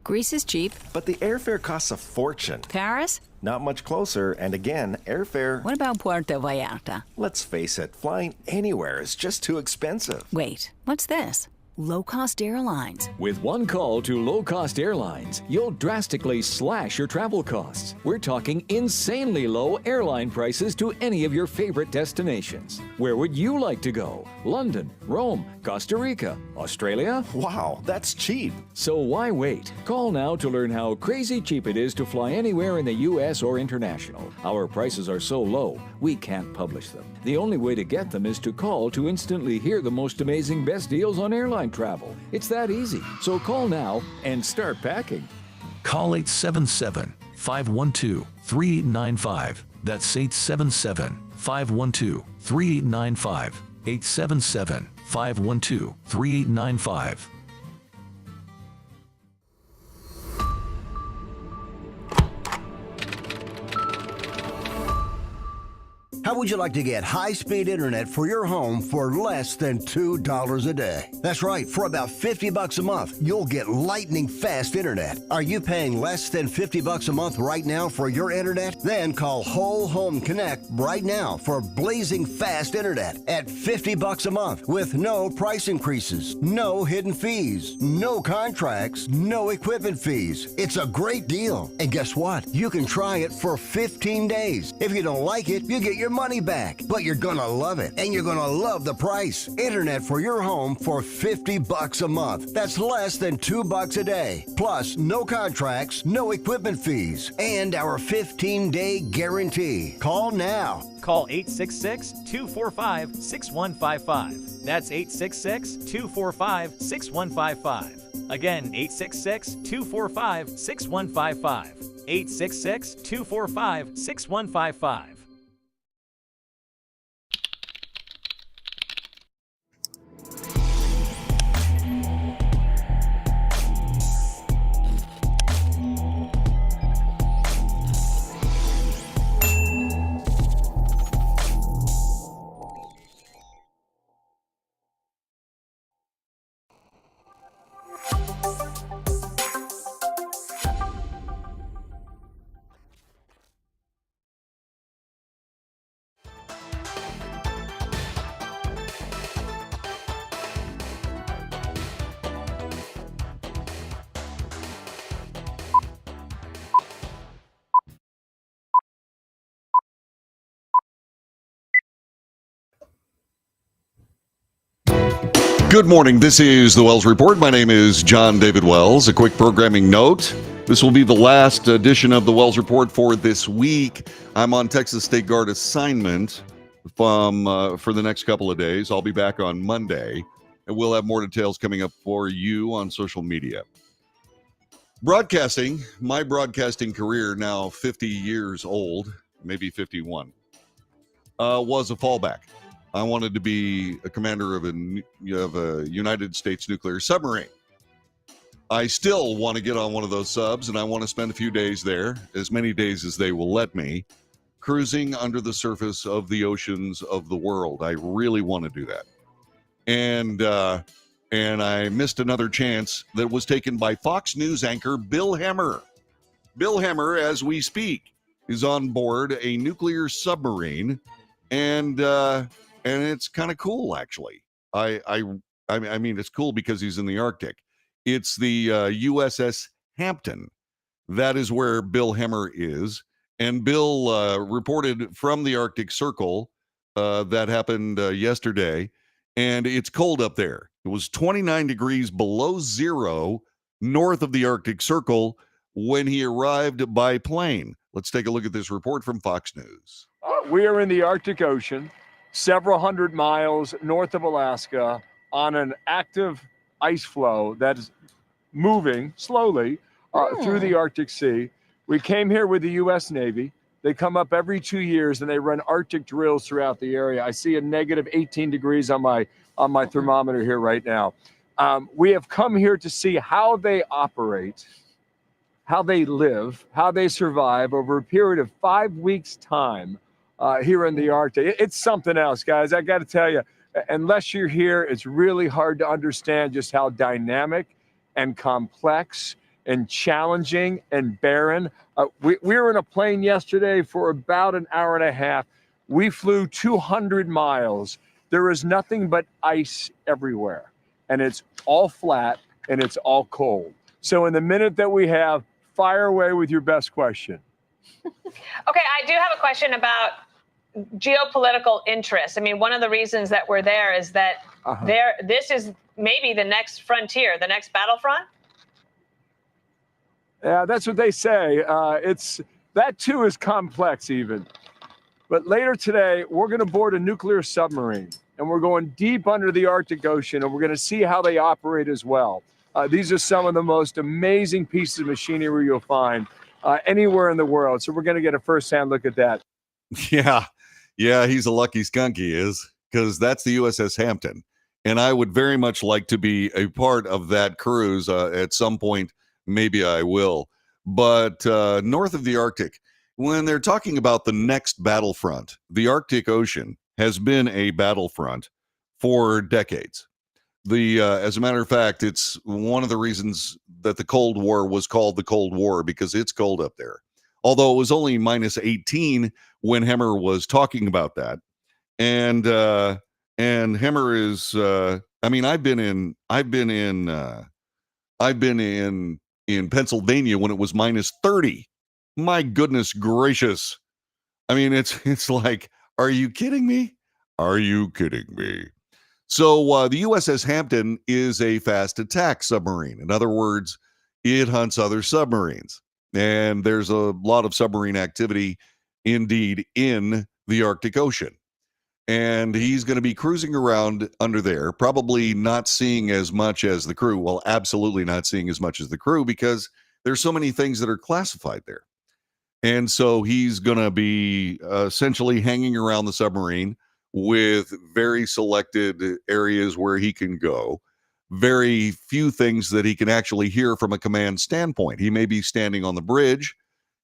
Greece is cheap. But the airfare costs a fortune. Paris? Not much closer, and again, airfare... What about Puerto Vallarta? Let's face it, flying anywhere is just too expensive. Wait, what's this? Low-cost airlines. With one call to low-cost airlines, you'll drastically slash your travel costs. We're talking insanely low airline prices to any of your favorite destinations. Where would you like to go? London, Rome, Costa Rica, Australia? Wow, that's cheap. So why wait? Call now to learn how crazy cheap it is to fly anywhere in the U.S. or international. Our prices are so low, we can't publish them. The only way to get them is to call to instantly hear the most amazing best deals on airline travel. It's that easy. So call now and start packing. Call 877-512-3895. That's 877-512-3895. 877-512-3895. How would you like to get high-speed internet for your home for less than $2 a day? That's right, for about $50 a month, you'll get lightning fast internet. Are you paying less than $50 a month right now for your internet? Then call Whole Home Connect right now for blazing fast internet at $50 a month with no price increases, no hidden fees, no contracts, no equipment fees. It's a great deal. And guess what? You can try it for 15 days. If you don't like it, you get your money back, but you're gonna love it, and you're gonna love the price. Internet for your home for $50 a month. That's less than $2 a day. Plus, no contracts, no equipment fees, and our 15-day guarantee. Call now. Call 866-245-6155. That's 866-245-6155. Again, 866-245-6155. 866-245-6155. Good morning. This is the Wells Report. My name is John David Wells. A quick programming note. This will be the last edition of the Wells Report for this week. I'm on Texas State Guard assignment for the next couple of days. I'll be back on Monday, and we'll have more details coming up for you on social media. Broadcasting, my broadcasting career, now 50 years old, maybe 51, was a fallback. I wanted to be a commander of a United States nuclear submarine. I still want to get on one of those subs, and I want to spend a few days there, as many days as they will let me, cruising under the surface of the oceans of the world. I really want to do that. And I missed another chance that was taken by Fox News anchor Bill Hemmer. Bill Hemmer, as we speak, is on board a nuclear submarine, and it's kind of cool, actually. I mean, it's cool because he's in the Arctic. It's the USS Hampton. That is where Bill Hemmer is. And Bill reported from the Arctic Circle. That happened yesterday. And it's cold up there. It was 29 degrees below zero north of the Arctic Circle when he arrived by plane. Let's take a look at this report from Fox News. We are in the Arctic Ocean, several hundred miles north of Alaska, on an active ice flow that is moving slowly through the Arctic Sea. We came here with the U.S. Navy. They come up every 2 years and they run Arctic drills throughout the area. I see a negative 18 degrees on my thermometer here right now. We have come here to see how they operate, how they live, how they survive over a period of 5 weeks' time here in the Arctic. It's something else, guys. I got to tell you, unless you're here, it's really hard to understand just how dynamic and complex and challenging and barren. We were in a plane yesterday for about an hour and a half. We flew 200 miles. There is nothing but ice everywhere, and it's all flat and it's all cold. So in the minute that we have, fire away with your best question. Okay, I do have a question about geopolitical interests. I mean, one of the reasons that we're there is that this is maybe the next frontier, the next battlefront. Yeah, that's what they say. That too is complex even. But later today, we're going to board a nuclear submarine, and we're going deep under the Arctic Ocean, and we're going to see how they operate as well. These are some of the most amazing pieces of machinery you'll find anywhere in the world. So we're going to get a first-hand look at that. Yeah, he's a lucky skunk, he is, because that's the USS Hampton. And I would very much like to be a part of that cruise at some point. Maybe I will. But north of the Arctic, when they're talking about the next battlefront, the Arctic Ocean has been a battlefront for decades. As a matter of fact, it's one of the reasons that the Cold War was called the Cold War, because it's cold up there. Although it was only minus 18 when Hemmer was talking about that. And Hemmer is I mean, I've been in Pennsylvania when it was minus 30. My goodness gracious. I mean, it's like, are you kidding me? Are you kidding me? So the USS Hampton is a fast attack submarine. In other words, it hunts other submarines. And there's a lot of submarine activity indeed in the Arctic Ocean. And he's going to be cruising around under there, probably not seeing as much as the crew. Well, absolutely not seeing as much as the crew, because there's so many things that are classified there. And so he's going to be essentially hanging around the submarine with very selected areas where he can go. Very few things that he can actually hear from a command standpoint. He may be standing on the bridge,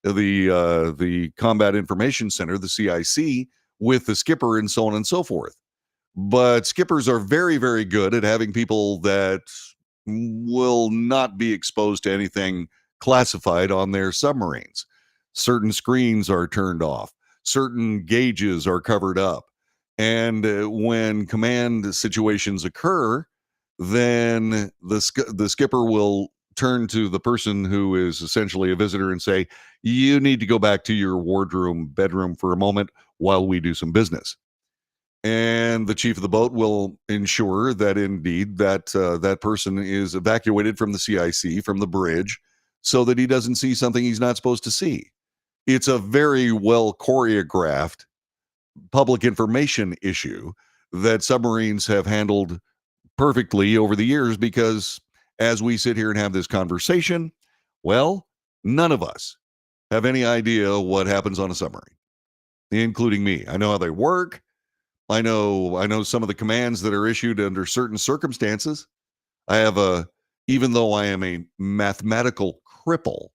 the Combat Information Center, the CIC, with the skipper and so on and so forth. But skippers are very, very good at having people that will not be exposed to anything classified on their submarines. Certain screens are turned off. Certain gauges are covered up. And when command situations occur, then the skipper will turn to the person who is essentially a visitor and say, you need to go back to your wardroom, bedroom for a moment while we do some business. And the chief of the boat will ensure that indeed that person is evacuated from the CIC, from the bridge, so that he doesn't see something he's not supposed to see. It's a very well choreographed public information issue that submarines have handled perfectly over the years, because as we sit here and have this conversation, well, none of us have any idea what happens on a submarine, including me. I know how they work. I know some of the commands that are issued under certain circumstances. Even though I am a mathematical cripple,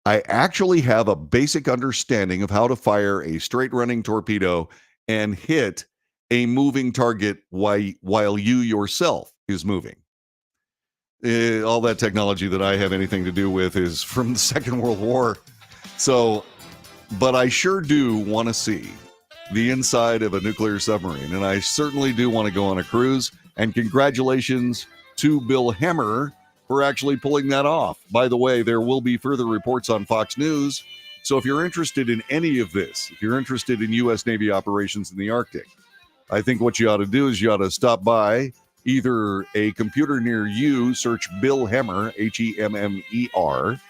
I actually have a basic understanding of how to fire a straight running torpedo and hit a moving target while you yourself is moving. All that technology that I have anything to do with is from the Second World War. So, but I sure do want to see the inside of a nuclear submarine, and I certainly do want to go on a cruise. And congratulations to Bill Hemmer for actually pulling that off. By the way, there will be further reports on Fox News. So if you're interested in any of this, if you're interested in U.S. Navy operations in the Arctic, I think what you ought to do is you ought to stop by either a computer near you, search Bill Hemmer, Hemmer,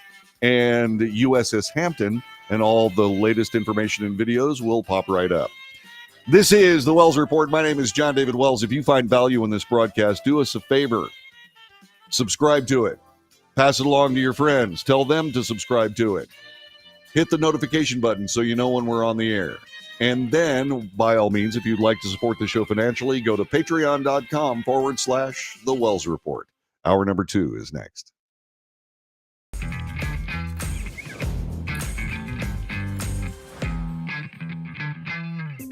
and USS Hampton, and all the latest information and videos will pop right up. This is the Wells Report. My name is John David Wells. If you find value in this broadcast, do us a favor. Subscribe to it. Pass it along to your friends. Tell them to subscribe to it. Hit the notification button so you know when we're on the air. And then, by all means, if you'd like to support the show financially, go to patreon.com/The Wells Report. Hour number 2 is next.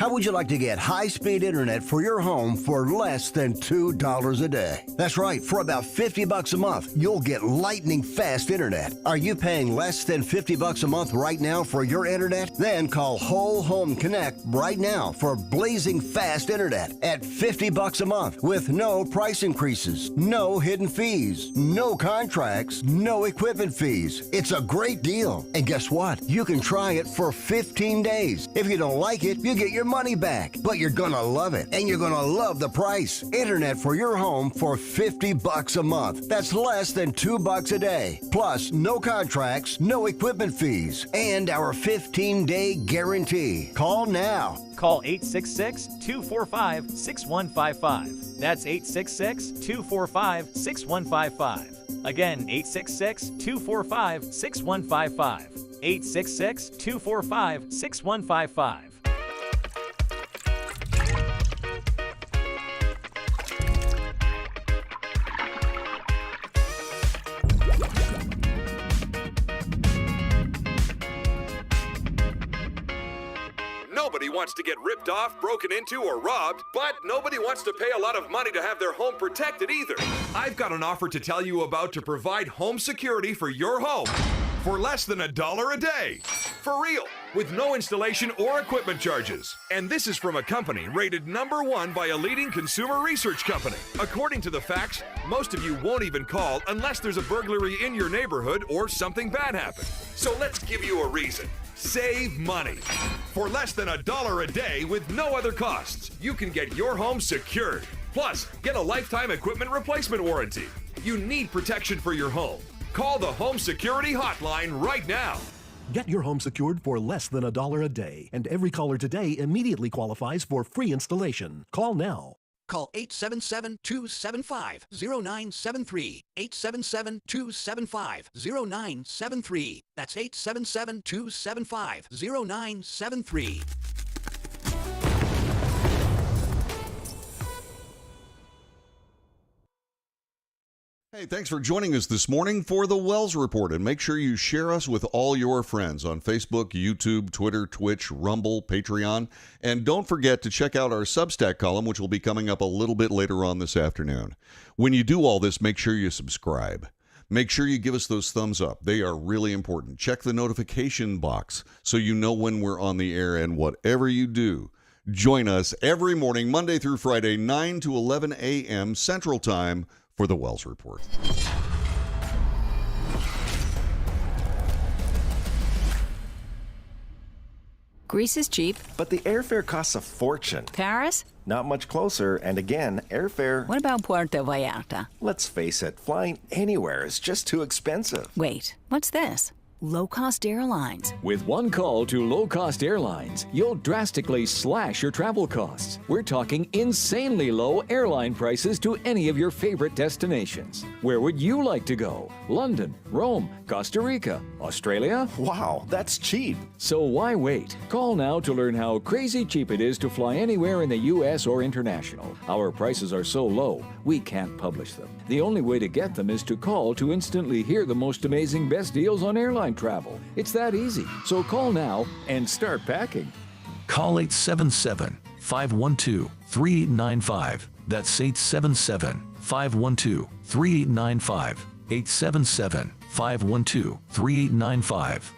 How would you like to get high-speed internet for your home for less than $2 a day? That's right, for about $50 a month, you'll get lightning fast internet. Are you paying less than $50 a month right now for your internet? Then call Whole Home Connect right now for blazing fast internet at $50 a month with no price increases, no hidden fees, no contracts, no equipment fees. It's a great deal. And guess what? You can try it for 15 days. If you don't like it, you get your money back. But you're gonna love it, and you're gonna love the price. Internet for your home for $50 a month. That's less than $2 a day. Plus, no contracts, no equipment fees, and our 15-day guarantee. Call now. Call 866-245-6155. That's 866-245-6155. Again, 866-245-6155. 866-245-6155. Nobody wants to get ripped off, broken into, or robbed, but nobody wants to pay a lot of money to have their home protected either. I've got an offer to tell you about to provide home security for your home for less than $1 a day. For real, with no installation or equipment charges. And this is from a company rated #1 by a leading consumer research company. According to the facts, most of you won't even call unless there's a burglary in your neighborhood or something bad happened. So let's give you a reason. Save money. For less than $1 a day with no other costs, you can get your home secured. Plus, get a lifetime equipment replacement warranty. You need protection for your home. Call the Home Security Hotline right now. Get your home secured for less than $1 a day, and every caller today immediately qualifies for free installation. Call now. Call 877-275-0973. 877-275-0973. That's 877-275-0973. Hey, thanks for joining us this morning for the Wells Report, and make sure you share us with all your friends on Facebook, YouTube, Twitter, Twitch, Rumble, Patreon, and don't forget to check out our Substack column, which will be coming up a little bit later on this afternoon. When you do all this, make sure you subscribe. Make sure you give us those thumbs up. They are really important. Check the notification box so you know when we're on the air, and whatever you do, join us every morning, Monday through Friday, 9 to 11 a.m. Central Time, for the Wells Report. Greece is cheap. But the airfare costs a fortune. Paris? Not much closer, and again, airfare... What about Puerto Vallarta? Let's face it, flying anywhere is just too expensive. Wait, what's this? Low-cost airlines. With one call to low-cost airlines, you'll drastically slash your travel costs. We're talking insanely low airline prices to any of your favorite destinations. Where would you like to go? London, Rome, Costa Rica, Australia? Wow, that's cheap. So why wait? Call now to learn how crazy cheap it is to fly anywhere in the U.S. or international. Our prices are so low, we can't publish them. The only way to get them is to call to instantly hear the most amazing best deals on airline travel. It's that easy. So call now and start packing. Call 877-512-3895. That's 877-512-3895. 877-512-3895.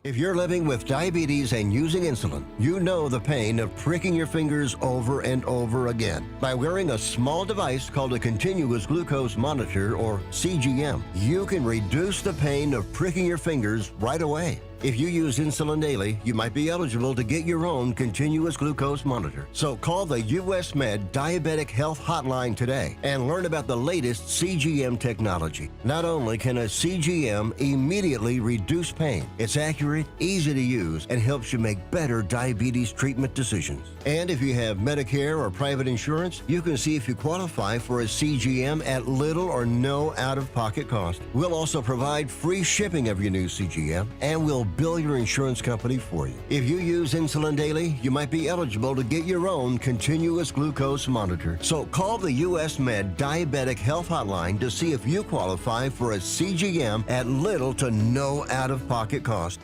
If you're living with diabetes and using insulin, you know the pain of pricking your fingers over and over again. By wearing a small device called a continuous glucose monitor, or CGM, you can reduce the pain of pricking your fingers right away. If you use insulin daily, you might be eligible to get your own continuous glucose monitor. So call the US Med Diabetic Health Hotline today and learn about the latest CGM technology. Not only can a CGM immediately reduce pain, it's accurate, easy to use, and helps you make better diabetes treatment decisions. And if you have Medicare or private insurance, you can see if you qualify for a CGM at little or no out-of-pocket cost. We'll also provide free shipping of your new CGM, and we'll bill your insurance company for you. If you use insulin daily, you might be eligible to get your own continuous glucose monitor. So call the US Med Diabetic Health Hotline to see if you qualify for a CGM at little to no out-of-pocket cost.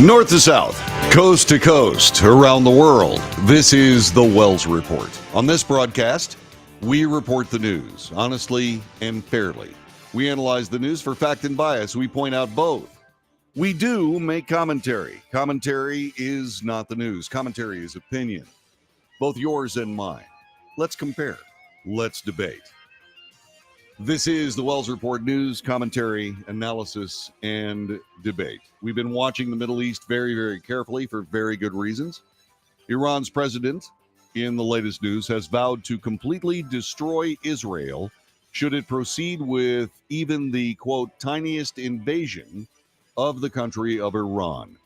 North to south, coast to coast, around the world, this is the Wells Report. On this broadcast, we report the news honestly and fairly. We analyze the news for fact and bias. We point out both. We do make commentary. Commentary is not the news. Commentary is opinion, both yours and mine. Let's compare. Let's debate. This is the Wells Report news, commentary, analysis, and debate. We've been watching the Middle East very, very carefully for very good reasons. Iran's president, in the latest news, has vowed to completely destroy Israel should it proceed with even the, quote, tiniest invasion of the country of Iran.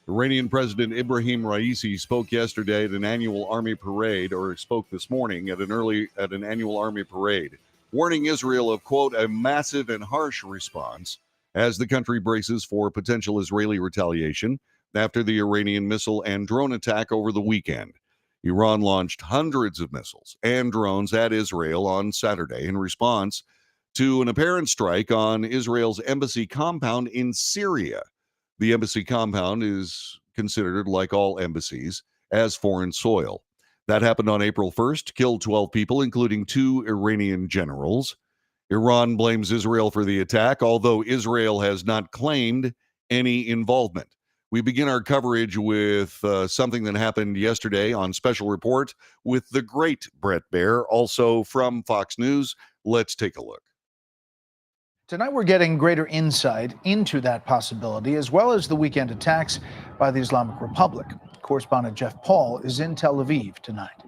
Iranian President Ibrahim Raisi spoke yesterday at an annual army parade, or spoke this morning at an annual army parade, warning Israel of, quote, a massive and harsh response as the country braces for potential Israeli retaliation after the Iranian missile and drone attack over the weekend. Iran launched hundreds of missiles and drones at Israel on Saturday in response to an apparent strike on Israel's embassy compound in Syria. The embassy compound is considered, like all embassies, as foreign soil. That happened on April 1st, killed 12 people, including 2 Iranian generals. Iran blames Israel for the attack, although Israel has not claimed any involvement. We begin our coverage with something that happened yesterday on Special Report with the great Bret Baier, also from Fox News. Let's take a look. Tonight, we're getting greater insight into that possibility, as well as the weekend attacks by the Islamic Republic. Correspondent Jeff Paul is in Tel Aviv tonight.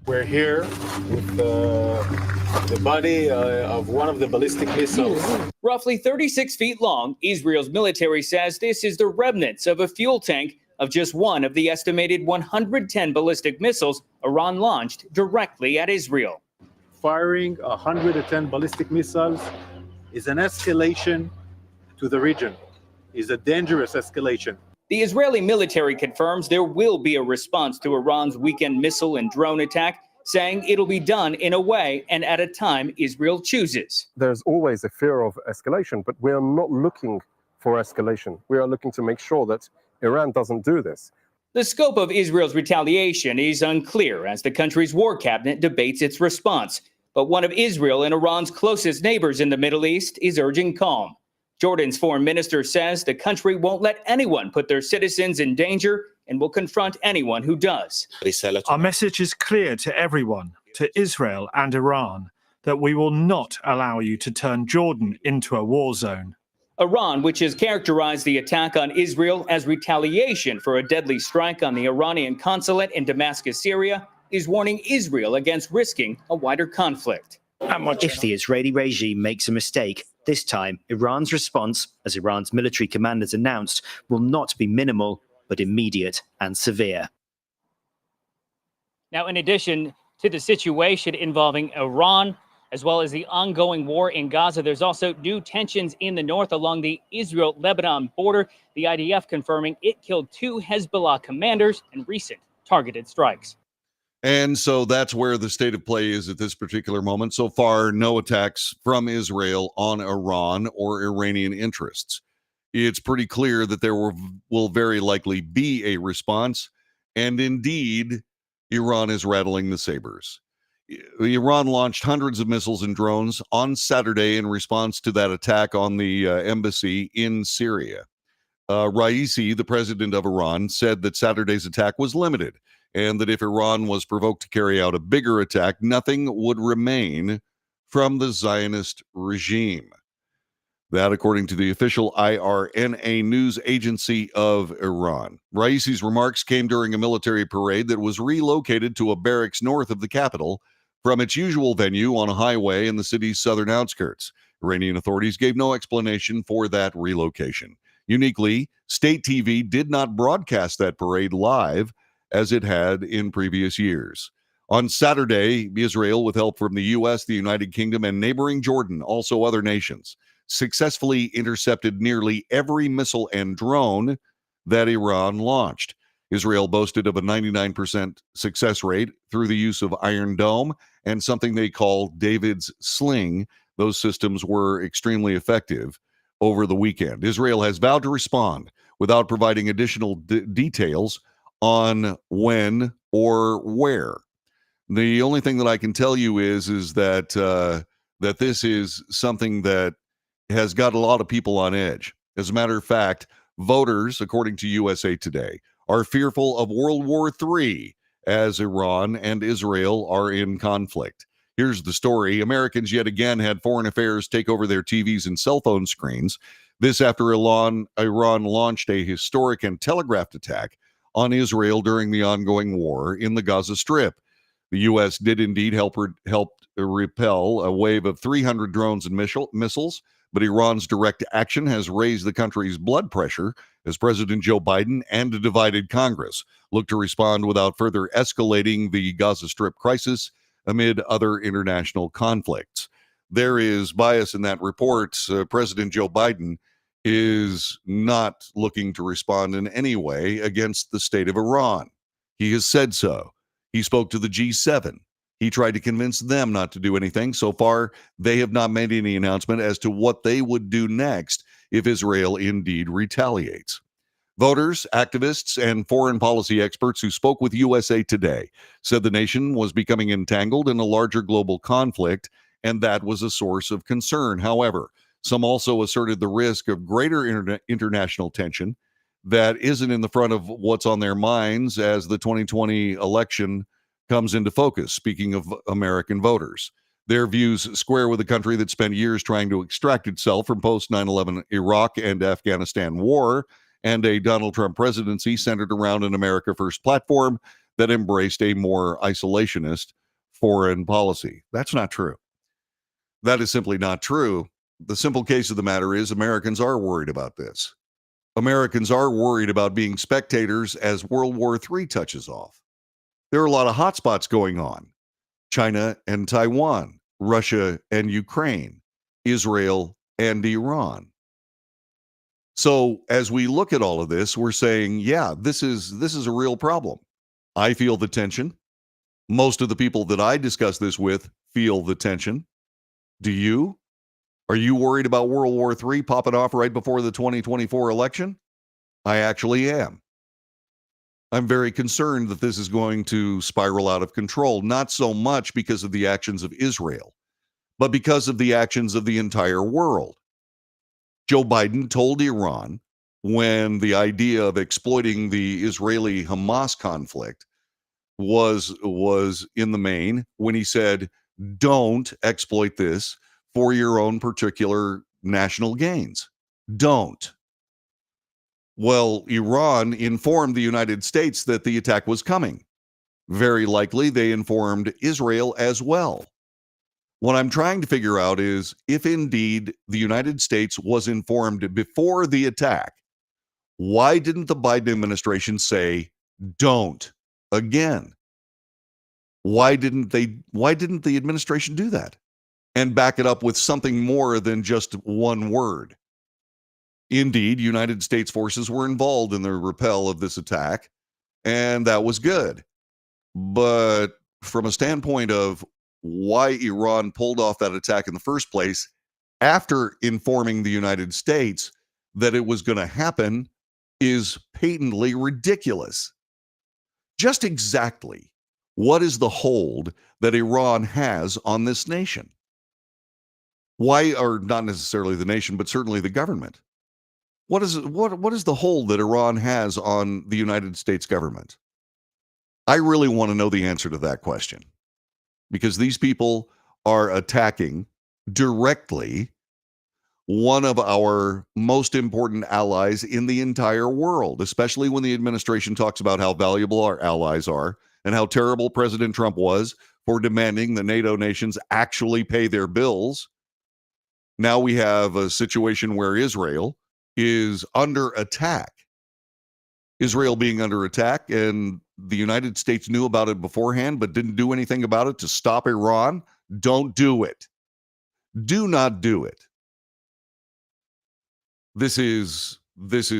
We're here with the body of one of the ballistic missiles. Roughly 36 feet long, Israel's military says this is the remnants of a fuel tank of just one of the estimated 110 ballistic missiles Iran launched directly at Israel. Firing 110 ballistic missiles is an escalation to the region, is a dangerous escalation. The Israeli military confirms there will be a response to Iran's weekend missile and drone attack, saying it'll be done in a way and at a time Israel chooses. There's always a fear of escalation, but we are not looking for escalation. We are looking to make sure that Iran doesn't do this. The scope of Israel's retaliation is unclear as the country's war cabinet debates its response. But one of Israel and Iran's closest neighbors in the Middle East is urging calm. Jordan's foreign minister says the country won't let anyone put their citizens in danger and will confront anyone who does. Our message is clear to everyone, to Israel and Iran, that we will not allow you to turn Jordan into a war zone. Iran, which has characterized the attack on Israel as retaliation for a deadly strike on the Iranian consulate in Damascus, Syria, is warning Israel against risking a wider conflict. If the Israeli regime makes a mistake, this time Iran's response, as Iran's military commanders announced, will not be minimal, but immediate and severe. Now, in addition to the situation involving Iran, as well as the ongoing war in Gaza, there's also new tensions in the north along the Israel-Lebanon border. The IDF confirming it killed 2 Hezbollah commanders in recent targeted strikes. And so that's where the state of play is at this particular moment. So far, no attacks from Israel on Iran or Iranian interests. it's pretty clear that there will very likely be a response. And indeed, Iran is rattling the sabers. Iran launched hundreds of missiles and drones on Saturday in response to that attack on the embassy in Syria. Raisi, the president of Iran, said that Saturday's attack was limited and that if Iran was provoked to carry out a bigger attack, nothing would remain from the Zionist regime. That, according to the official IRNA news agency of Iran. Raisi's remarks came during a military parade that was relocated to a barracks north of the capital from its usual venue on a highway in the city's southern outskirts. Iranian authorities gave no explanation for that relocation. Uniquely, state TV did not broadcast that parade live as it had in previous years. On Saturday, Israel, with help from the U.S., the United Kingdom, and neighboring Jordan, also other nations, successfully intercepted nearly every missile and drone that Iran launched. Israel boasted of a 99% success rate through the use of Iron Dome and something they call David's Sling. Those systems were extremely effective over the weekend. Israel has vowed to respond without providing additional details on when or where. The only thing that I can tell you is that that this is something that has got a lot of people on edge. As a matter of fact, voters, according to USA Today, are fearful of World War III as Iran and Israel are in conflict. Here's the story. Americans yet again had foreign affairs take over their TVs and cell phone screens. This after Iran launched a historic and telegraphed attack on Israel during the ongoing war in the Gaza Strip. The U.S. did indeed help repel a wave of 300 drones and missiles, but Iran's direct action has raised the country's blood pressure as President Joe Biden and a divided Congress look to respond without further escalating the Gaza Strip crisis amid other international conflicts. There is bias in that report. President Joe Biden is not looking to respond in any way against the state of Iran. He has said so. He spoke to the G7. He tried to convince them not to do anything. So far, they have not made any announcement as to what they would do next if Israel indeed retaliates. Voters, activists, and foreign policy experts who spoke with USA Today said the nation was becoming entangled in a larger global conflict, and that was a source of concern. However, some also asserted the risk of greater international tension that isn't in the front of what's on their minds as the 2020 election comes into focus. Speaking of American voters, their views square with a country that spent years trying to extract itself from post 9/11 Iraq and Afghanistan war and a Donald Trump presidency centered around an America First platform that embraced a more isolationist foreign policy. That's not true. That is simply not true. The simple case of the matter is Americans are worried about this. Americans are worried about being spectators as World War III touches off. There are a lot of hotspots going on. China and Taiwan, Russia and Ukraine, Israel and Iran. So as we look at all of this, we're saying, yeah, this is a real problem. I feel the tension. Most of the people that I discuss this with feel the tension. Do you? Are you worried about World War III popping off right before the 2024 election? I actually am. I'm very concerned that this is going to spiral out of control, not so much because of the actions of Israel, but because of the actions of the entire world. Joe Biden told Iran when the idea of exploiting the Israeli-Hamas conflict was in the main, when he said, don't exploit this for your own particular national gains. Don't. Well, Iran informed the United States that the attack was coming. Very likely, they informed Israel as well. What I'm trying to figure out is if indeed the United States was informed before the attack, why didn't the Biden administration say, don't again? Why didn't the administration do that and back it up with something more than just one word? Indeed, United States forces were involved in the repel of this attack, and that was good. But from a standpoint of why Iran pulled off that attack in the first place, after informing the United States, that it was going to happen is patently ridiculous. Just exactly what is the hold that Iran has on this nation? Why, or not necessarily the nation, but certainly the government? What is the hold that Iran has on the United States government? I really want to know the answer to that question, because these people are attacking directly one of our most important allies in the entire world, especially when the administration talks about how valuable our allies are and how terrible President Trump was for demanding the NATO nations actually pay their bills. Now we have a situation where Israel is under attack. Israel being under attack, and the United States knew about it beforehand but didn't do anything about it to stop Iran. Don't do it. Do not do it. This is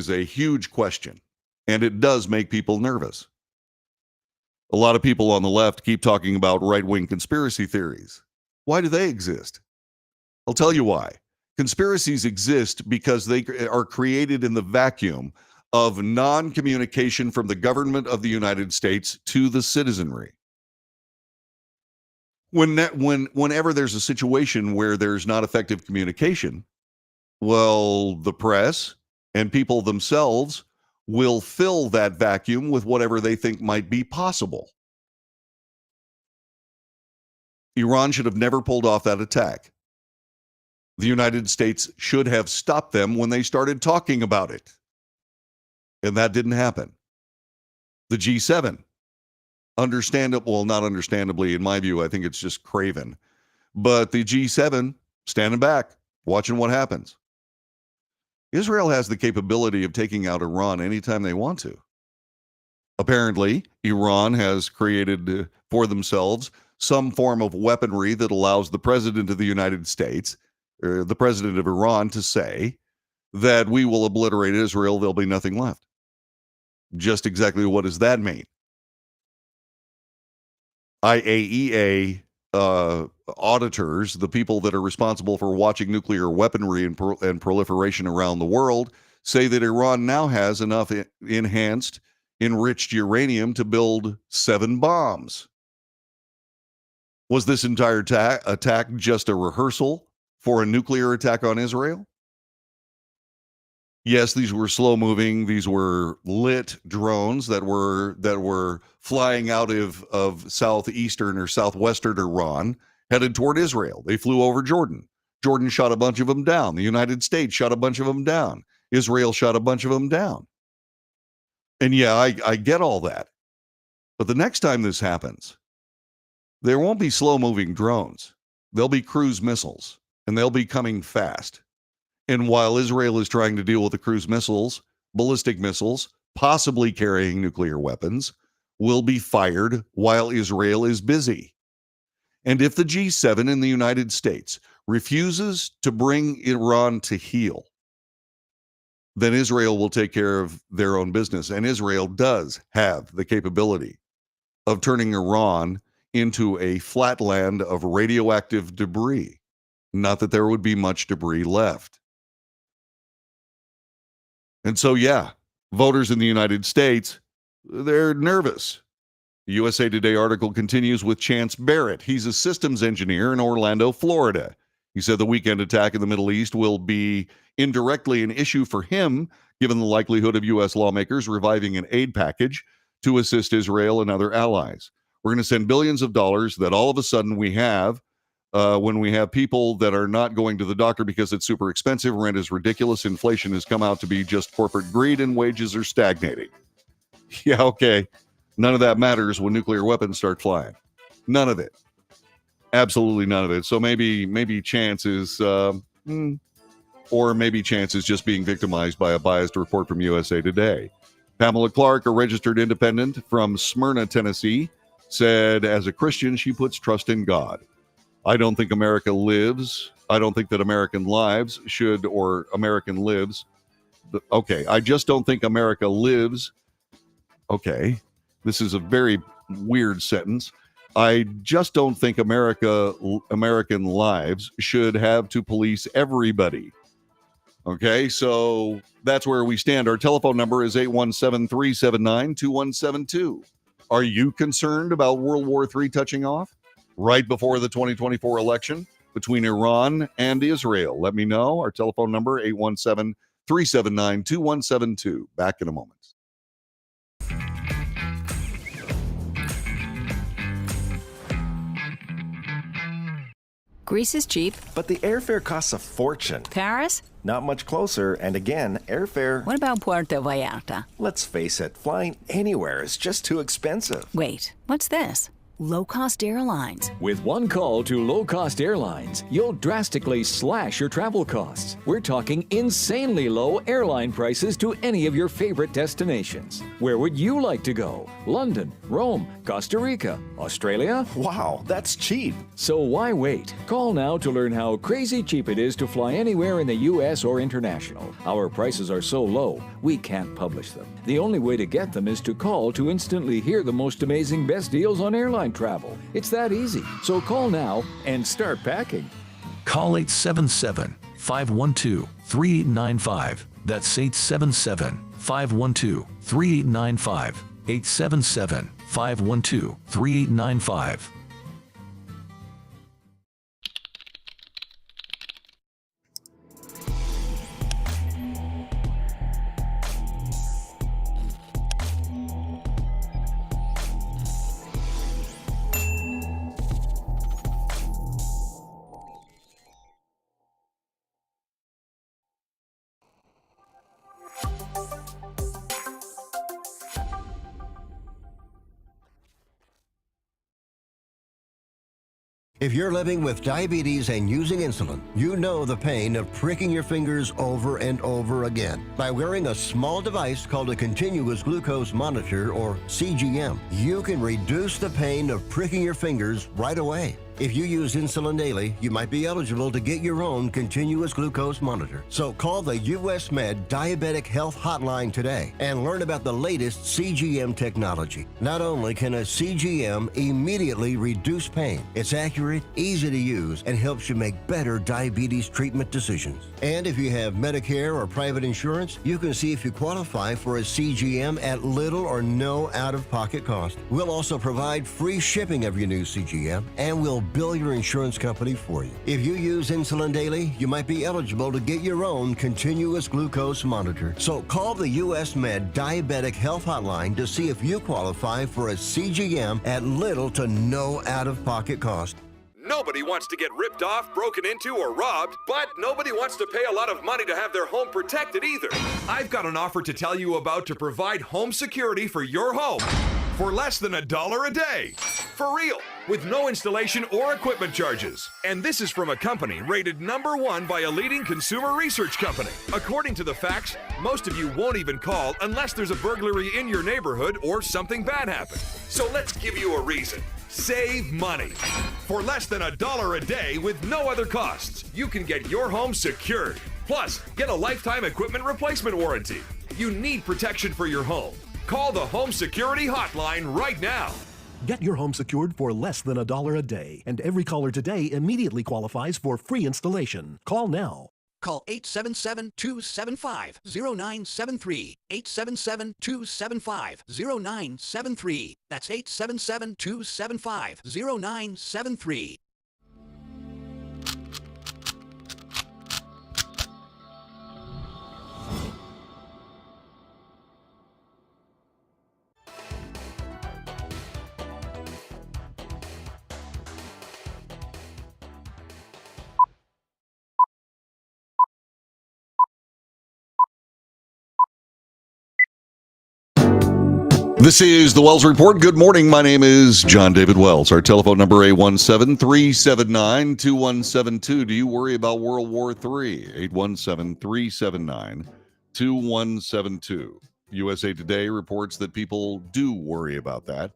a huge question, and it does make people nervous. A lot of people on the left keep talking about right-wing conspiracy theories. Why do they exist? I'll tell you why. Conspiracies exist because they are created in the vacuum of non-communication from the government of the United States to the citizenry. Whenever there's a situation where there's not effective communication, well, the press and people themselves will fill that vacuum with whatever they think might be possible. Iran should have never pulled off that attack. The United States should have stopped them when they started talking about it. And that didn't happen. The G7, well, not understandably, in my view, I think it's just craven. But the G7, standing back, watching what happens. Israel has the capability of taking out Iran anytime they want to. Apparently, Iran has created for themselves some form of weaponry that allows the president of the United States, or the president of Iran, to say that we will obliterate Israel, there'll be nothing left. Just exactly what does that mean? IAEA auditors, the people that are responsible for watching nuclear weaponry and proliferation around the world, say that Iran now has enough enriched uranium to build 7 bombs. Was this entire attack just a rehearsal for a nuclear attack on Israel? Yes, these were slow-moving. These were lit drones that were flying out of southeastern or southwestern Iran, headed toward Israel. They flew over Jordan. Jordan shot a bunch of them down. The United States shot a bunch of them down. Israel shot a bunch of them down. And yeah, I get all that. But the next time this happens, there won't be slow-moving drones. There'll be cruise missiles, and they'll be coming fast. And while Israel is trying to deal with the cruise missiles, ballistic missiles, possibly carrying nuclear weapons, will be fired while Israel is busy. And if the G7 in the United States refuses to bring Iran to heel, then Israel will take care of their own business. And Israel does have the capability of turning Iran into a flatland of radioactive debris. Not that there would be much debris left. And so, yeah, voters in the United States, they're nervous. The USA Today article continues with Chance Barrett. He's a systems engineer in Orlando, Florida. He said the weekend attack in the Middle East will be indirectly an issue for him, given the likelihood of U.S. lawmakers reviving an aid package to assist Israel and other allies. We're going to send billions of dollars that all of a sudden we have when we have people that are not going to the doctor because it's super expensive, rent is ridiculous, inflation has come out to be just corporate greed, and wages are stagnating. Yeah, okay. None of that matters when nuclear weapons start flying. None of it. Absolutely none of it. So maybe Chance is, or maybe Chance is just being victimized by a biased report from USA Today. Pamela Clark, a registered independent from Smyrna, Tennessee, said, as a Christian, she puts trust in God. I don't think America lives. I don't think that American lives should, or American lives. Okay, I just don't think America lives. Okay, this is a very weird sentence. I just don't think American lives should have to police everybody. Okay, so that's where we stand. Our telephone number is 817-379-2172. Are you concerned about World War III touching off right before the 2024 election between Iran and Israel? Let me know. Our telephone number, 817-379-2172. Back in a moment. Greece is cheap. But the airfare costs a fortune. Paris? Not much closer, and again, airfare... What about Puerto Vallarta? Let's face it, flying anywhere is just too expensive. Wait, what's this? Low-cost airlines. With one call to low-cost airlines, you'll drastically slash your travel costs. We're talking insanely low airline prices to any of your favorite destinations. Where would you like to go? London, Rome, Costa Rica, Australia? Wow, that's cheap. So why wait? Call now to learn how crazy cheap it is to fly anywhere in the U.S. or international. Our prices are so low, we can't publish them. The only way to get them is to call to instantly hear the most amazing best deals on airline travel. It's that easy. So call now and start packing. Call 877-512-3895. That's 877-512-3895. 877-512-3895. If you're living with diabetes and using insulin, you know the pain of pricking your fingers over and over again. By wearing a small device called a continuous glucose monitor, or CGM, you can reduce the pain of pricking your fingers right away. If you use insulin daily, you might be eligible to get your own continuous glucose monitor. So call the US Med Diabetic Health Hotline today and learn about the latest CGM technology. Not only can a CGM immediately reduce pain, it's accurate, easy to use, and helps you make better diabetes treatment decisions. And if you have Medicare or private insurance, you can see if you qualify for a CGM at little or no out-of-pocket cost. We'll also provide free shipping of your new CGM, and we'll bill your insurance company for you. If you use insulin daily, you might be eligible to get your own continuous glucose monitor. So call the US Med Diabetic Health Hotline to see if you qualify for a CGM at little to no out-of-pocket cost. Nobody wants to get ripped off, broken into, or robbed, but nobody wants to pay a lot of money to have their home protected either. I've got an offer to tell you about to provide home security for your home for less than $1 a day. For real, with no installation or equipment charges. And this is from a company rated #1 by a leading consumer research company. According to the facts, most of you won't even call unless there's a burglary in your neighborhood or something bad happened. So let's give you a reason. Save money. For less than $1 a day with no other costs, you can get your home secured. Plus, get a lifetime equipment replacement warranty. You need protection for your home. Call the Home Security Hotline right now. Get your home secured for less than $1 a day, and every caller today immediately qualifies for free installation. Call now. Call 877-275-0973. 877-275-0973. That's 877-275-0973. This is the Wells Report. Good morning. My name is John David Wells. Our telephone number, 817-379-2172. Do you worry about World War III? 817-379-2172. USA Today reports that people do worry about that.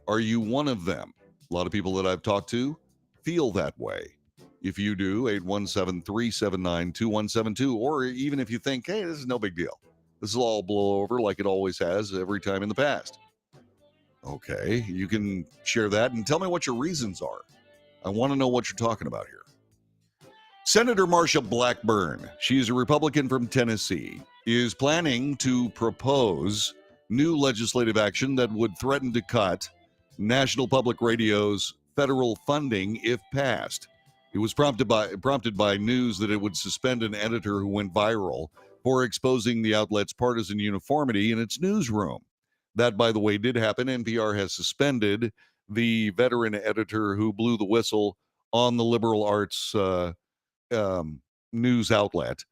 Are you one of them? A lot of people that I've talked to feel that way. If you do, 817-379-2172. Or even if you think, hey, this is no big deal. This will all blow over like it always has every time in the past. Okay, you can share that and tell me what your reasons are. I want to know what you're talking about here. Senator Marsha Blackburn, she's a Republican from Tennessee, is planning to propose new legislative action that would threaten to cut National Public Radio's federal funding if passed. It was prompted by news that it would suspend an editor who went viral for exposing the outlet's partisan uniformity in its newsroom. That, by the way, did happen. NPR has suspended the veteran editor who blew the whistle on the liberal arts news outlet.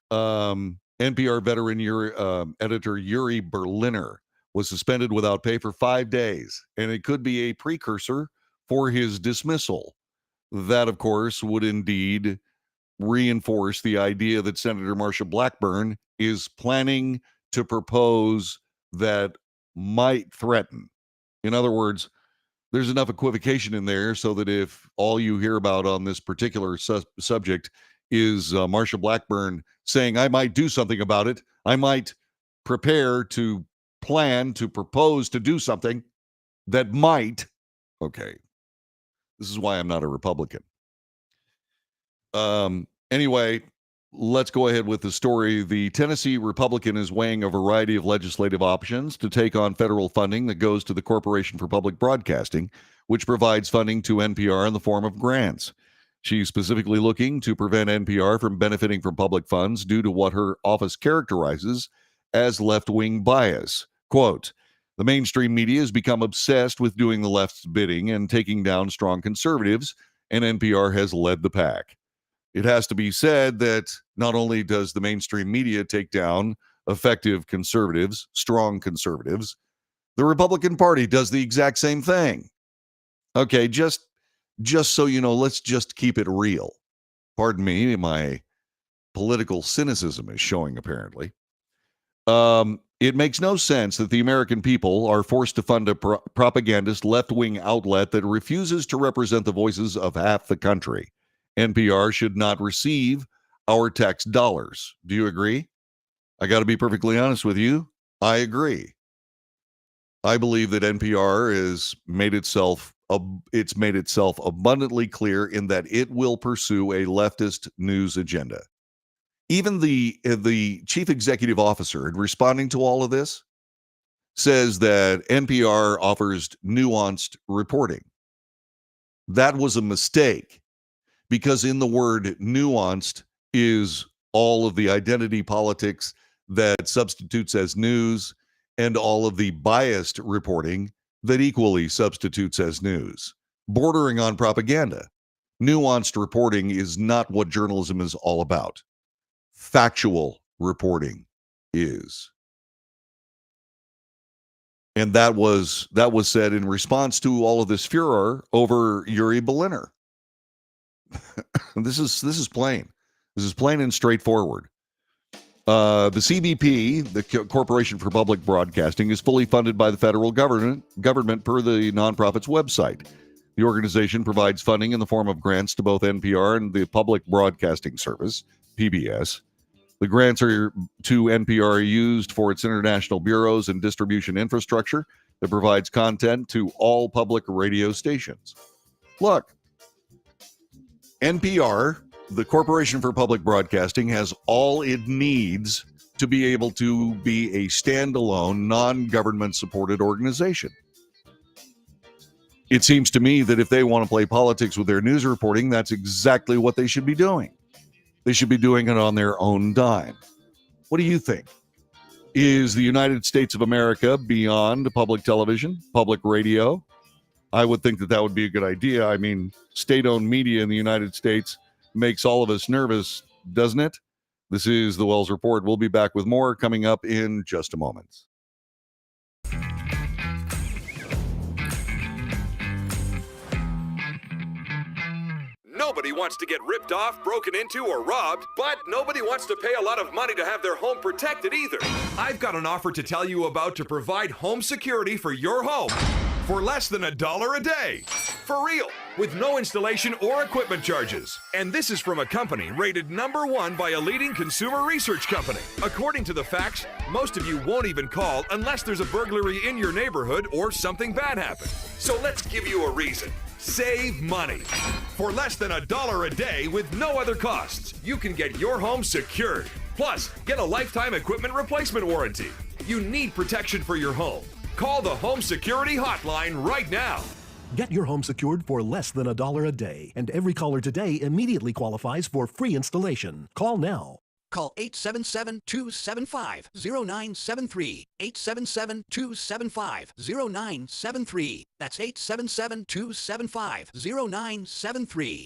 NPR veteran editor Yuri Berliner was suspended without pay for 5 days, and it could be a precursor for his dismissal. That, of course, would indeed reinforce the idea that Senator Marsha Blackburn is planning to propose that might threaten. In other words, there's enough equivocation in there so that if all you hear about on this particular subject is Marsha Blackburn saying, I might do something about it, I might prepare to plan to propose to do something that might, okay, this is why I'm not a Republican. Anyway, let's go ahead with the story. The Tennessee Republican is weighing a variety of legislative options to take on federal funding that goes to the Corporation for Public Broadcasting, which provides funding to NPR in the form of grants. She's specifically looking to prevent NPR from benefiting from public funds due to what her office characterizes as left-wing bias. Quote, the mainstream media has become obsessed with doing the left's bidding and taking down strong conservatives, and NPR has led the pack. It has to be said that not only does the mainstream media take down effective conservatives, strong conservatives, the Republican Party does the exact same thing. Okay, just so you know, let's just keep it real. Pardon me, my political cynicism is showing apparently. It makes no sense that the American people are forced to fund a propagandist left-wing outlet that refuses to represent the voices of half the country. NPR should not receive our tax dollars. Do you agree? I got to be perfectly honest with you. I agree. I believe that NPR has made itself abundantly clear in that it will pursue a leftist news agenda. Even the chief executive officer, in responding to all of this, says that NPR offers nuanced reporting. That was a mistake, because in the word nuanced is all of the identity politics that substitutes as news and all of the biased reporting that equally substitutes as news, bordering on propaganda. Nuanced reporting is not what journalism is all about. Factual reporting is. And that was said in response to all of this furor over Yuri Berliner. This is plain. This is plain and straightforward. The CBP, the Corporation for Public Broadcasting, is fully funded by the federal government per the nonprofit's website. The organization provides funding in the form of grants to both NPR and the Public Broadcasting Service, PBS. The grants to NPR are used for its international bureaus and distribution infrastructure that provides content to all public radio stations. Look, NPR, the Corporation for Public Broadcasting, has all it needs to be able to be a standalone, non-government supported organization. It seems to me that if they want to play politics with their news reporting, that's exactly what they should be doing. They should be doing it on their own dime. What do you think? Is the United States of America beyond public television, public radio? I would think that would be a good idea. I mean, state-owned media in the United States makes all of us nervous, doesn't it? This is the Wells Report. We'll be back with more coming up in just a moment. Nobody wants to get ripped off, broken into, or robbed, but nobody wants to pay a lot of money to have their home protected either. I've got an offer to tell you about to provide home security for your home for less than $1 a day. For real, with no installation or equipment charges. And this is from a company rated #1 by a leading consumer research company. According to the facts, most of you won't even call unless there's a burglary in your neighborhood or something bad happened. So let's give you a reason. Save money. For less than $1 a day with no other costs, you can get your home secured. Plus, get a lifetime equipment replacement warranty. You need protection for your home. Call the Home Security Hotline right now. Get your home secured for less than $1 a day, and every caller today immediately qualifies for free installation. Call now. Call 877-275-0973. 877-275-0973. That's 877-275-0973.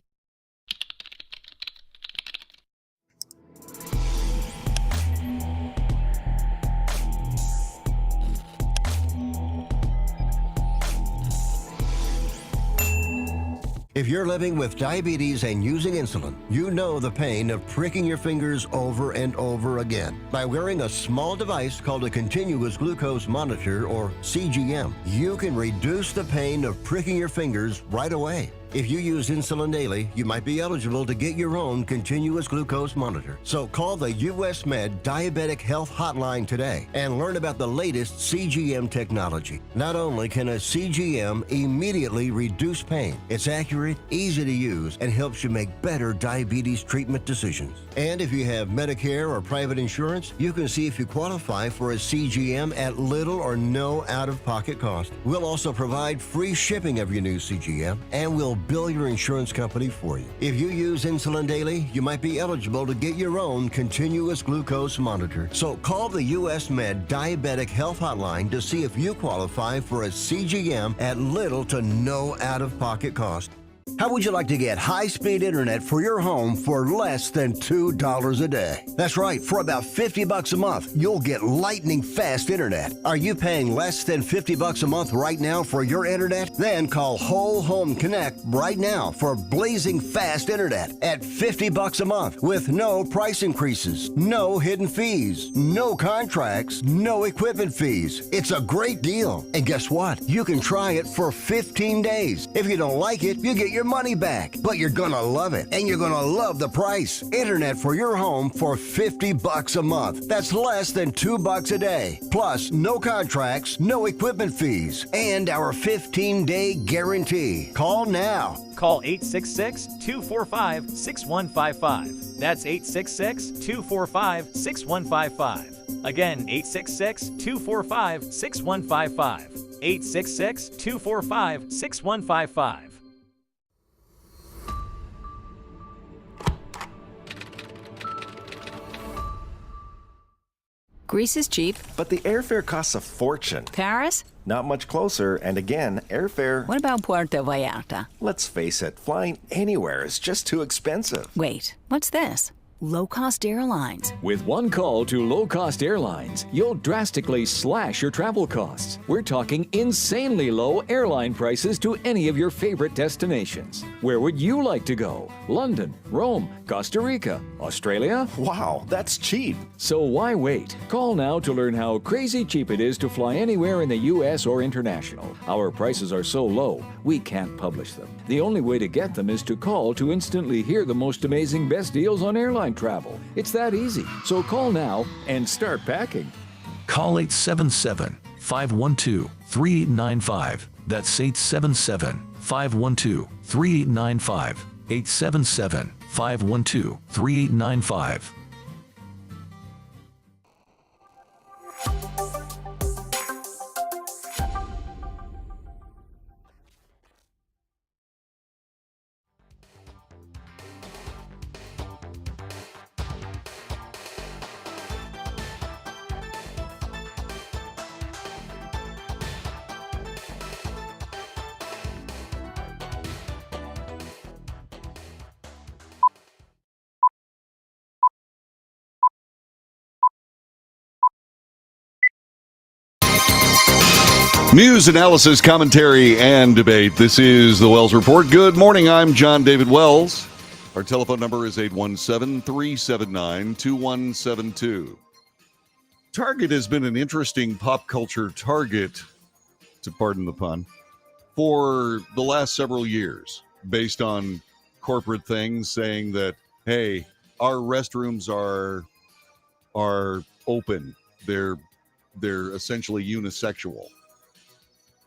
If you're living with diabetes and using insulin, you know the pain of pricking your fingers over and over again. By wearing a small device called a continuous glucose monitor, or CGM, you can reduce the pain of pricking your fingers right away. If you use insulin daily, you might be eligible to get your own continuous glucose monitor. So call the US Med Diabetic Health Hotline today and learn about the latest CGM technology. Not only can a CGM immediately reduce pain, it's accurate, easy to use, and helps you make better diabetes treatment decisions. And if you have Medicare or private insurance, you can see if you qualify for a CGM at little or no out-of-pocket cost. We'll also provide free shipping of your new CGM, and we'll bill your insurance company for you. If you use insulin daily, you might be eligible to get your own continuous glucose monitor. So call the US Med Diabetic Health Hotline to see if you qualify for a CGM at little to no out-of-pocket cost. How would you like to get high-speed internet for your home for less than $2 a day? That's right, for about $50 a month, you'll get lightning fast internet. Are you paying less than $50 a month right now for your internet? Then call Whole Home Connect right now for blazing fast internet at $50 a month with no price increases, no hidden fees, no contracts, no equipment fees. It's a great deal. And guess what? You can try it for 15 days. If you don't like it, you get your money back, but you're gonna love it, and you're gonna love the price. Internet for your home for $50 a month. That's less than $2 a day. Plus, no contracts, no equipment fees, and our 15-day guarantee. Call now. Call 866-245-6155. That's 866-245-6155. Again, 866-245-6155. 866-245-6155. Greece is cheap. But the airfare costs a fortune. Paris? Not much closer, and again, airfare... What about Puerto Vallarta? Let's face it, flying anywhere is just too expensive. Wait, what's this? Low-cost airlines. With one call to low-cost airlines, you'll drastically slash your travel costs. We're talking insanely low airline prices to any of your favorite destinations. Where would you like to go? London, Rome, Costa Rica, Australia? Wow, that's cheap. So why wait? Call now to learn how crazy cheap it is to fly anywhere in the U.S. or international. Our prices are so low, we can't publish them. The only way to get them is to call to instantly hear the most amazing best deals on airline travel. It's that easy. So call now and start packing. Call 877-512-3895. That's 877-512-3895. 877-512-3895. News, analysis, commentary, and debate. This is the Wells Report. Good morning. I'm John David Wells. Our telephone number is 817-379-2172. Target has been an interesting pop culture target, to pardon the pun, for the last several years, based on corporate things saying that, hey, our restrooms are open. They're essentially unisexual.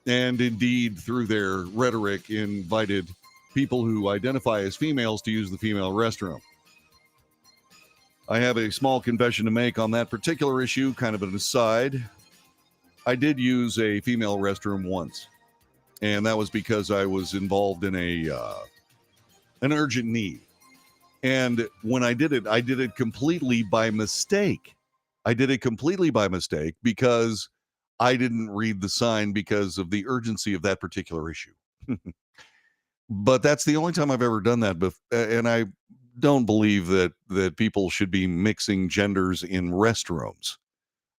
and indeed, through their rhetoric, invited people who identify as females to use the female restroom. I have a small confession to make on that particular issue, kind of an aside. I did use a female restroom once, and that was because I was involved in an urgent need. And when I did it completely by mistake. I did it completely by mistake because I didn't read the sign because of the urgency of that particular issue. But that's the only time I've ever done that. And I don't believe that people should be mixing genders in restrooms.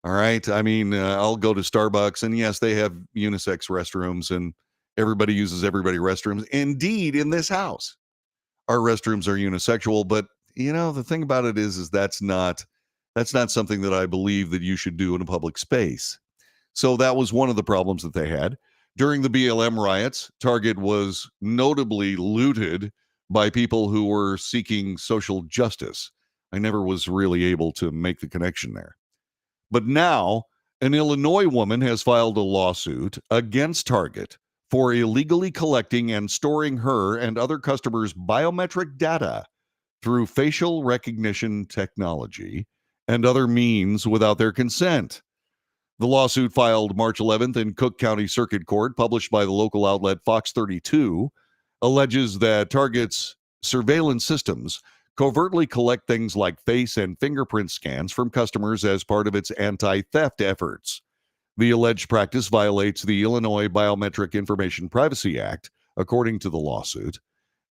All right. I mean, I'll go to Starbucks, and yes, they have unisex restrooms, and everybody uses everybody restrooms. Indeed, in this house, our restrooms are unisexual. But the thing about it is that's not something that I believe that you should do in a public space. So that was one of the problems that they had. During the BLM riots, Target was notably looted by people who were seeking social justice. I never was really able to make the connection there. But now, an Illinois woman has filed a lawsuit against Target for illegally collecting and storing her and other customers' biometric data through facial recognition technology and other means without their consent. The lawsuit, filed March 11th in Cook County Circuit Court, published by the local outlet Fox 32, alleges that Target's surveillance systems covertly collect things like face and fingerprint scans from customers as part of its anti-theft efforts. The alleged practice violates the Illinois Biometric Information Privacy Act, according to the lawsuit.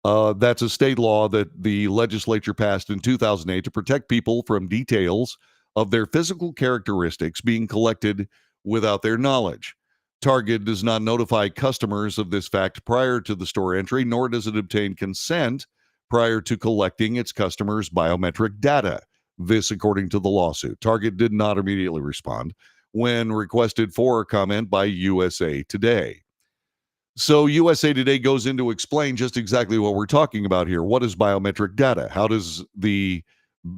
That's a state law that the legislature passed in 2008 to protect people from details of their physical characteristics being collected without their knowledge. Target does not notify customers of this fact prior to the store entry, nor does it obtain consent prior to collecting its customers' biometric data. This, according to the lawsuit. Target did not immediately respond when requested for a comment by USA Today. So USA Today goes in to explain just exactly what we're talking about here. What is biometric data? How does the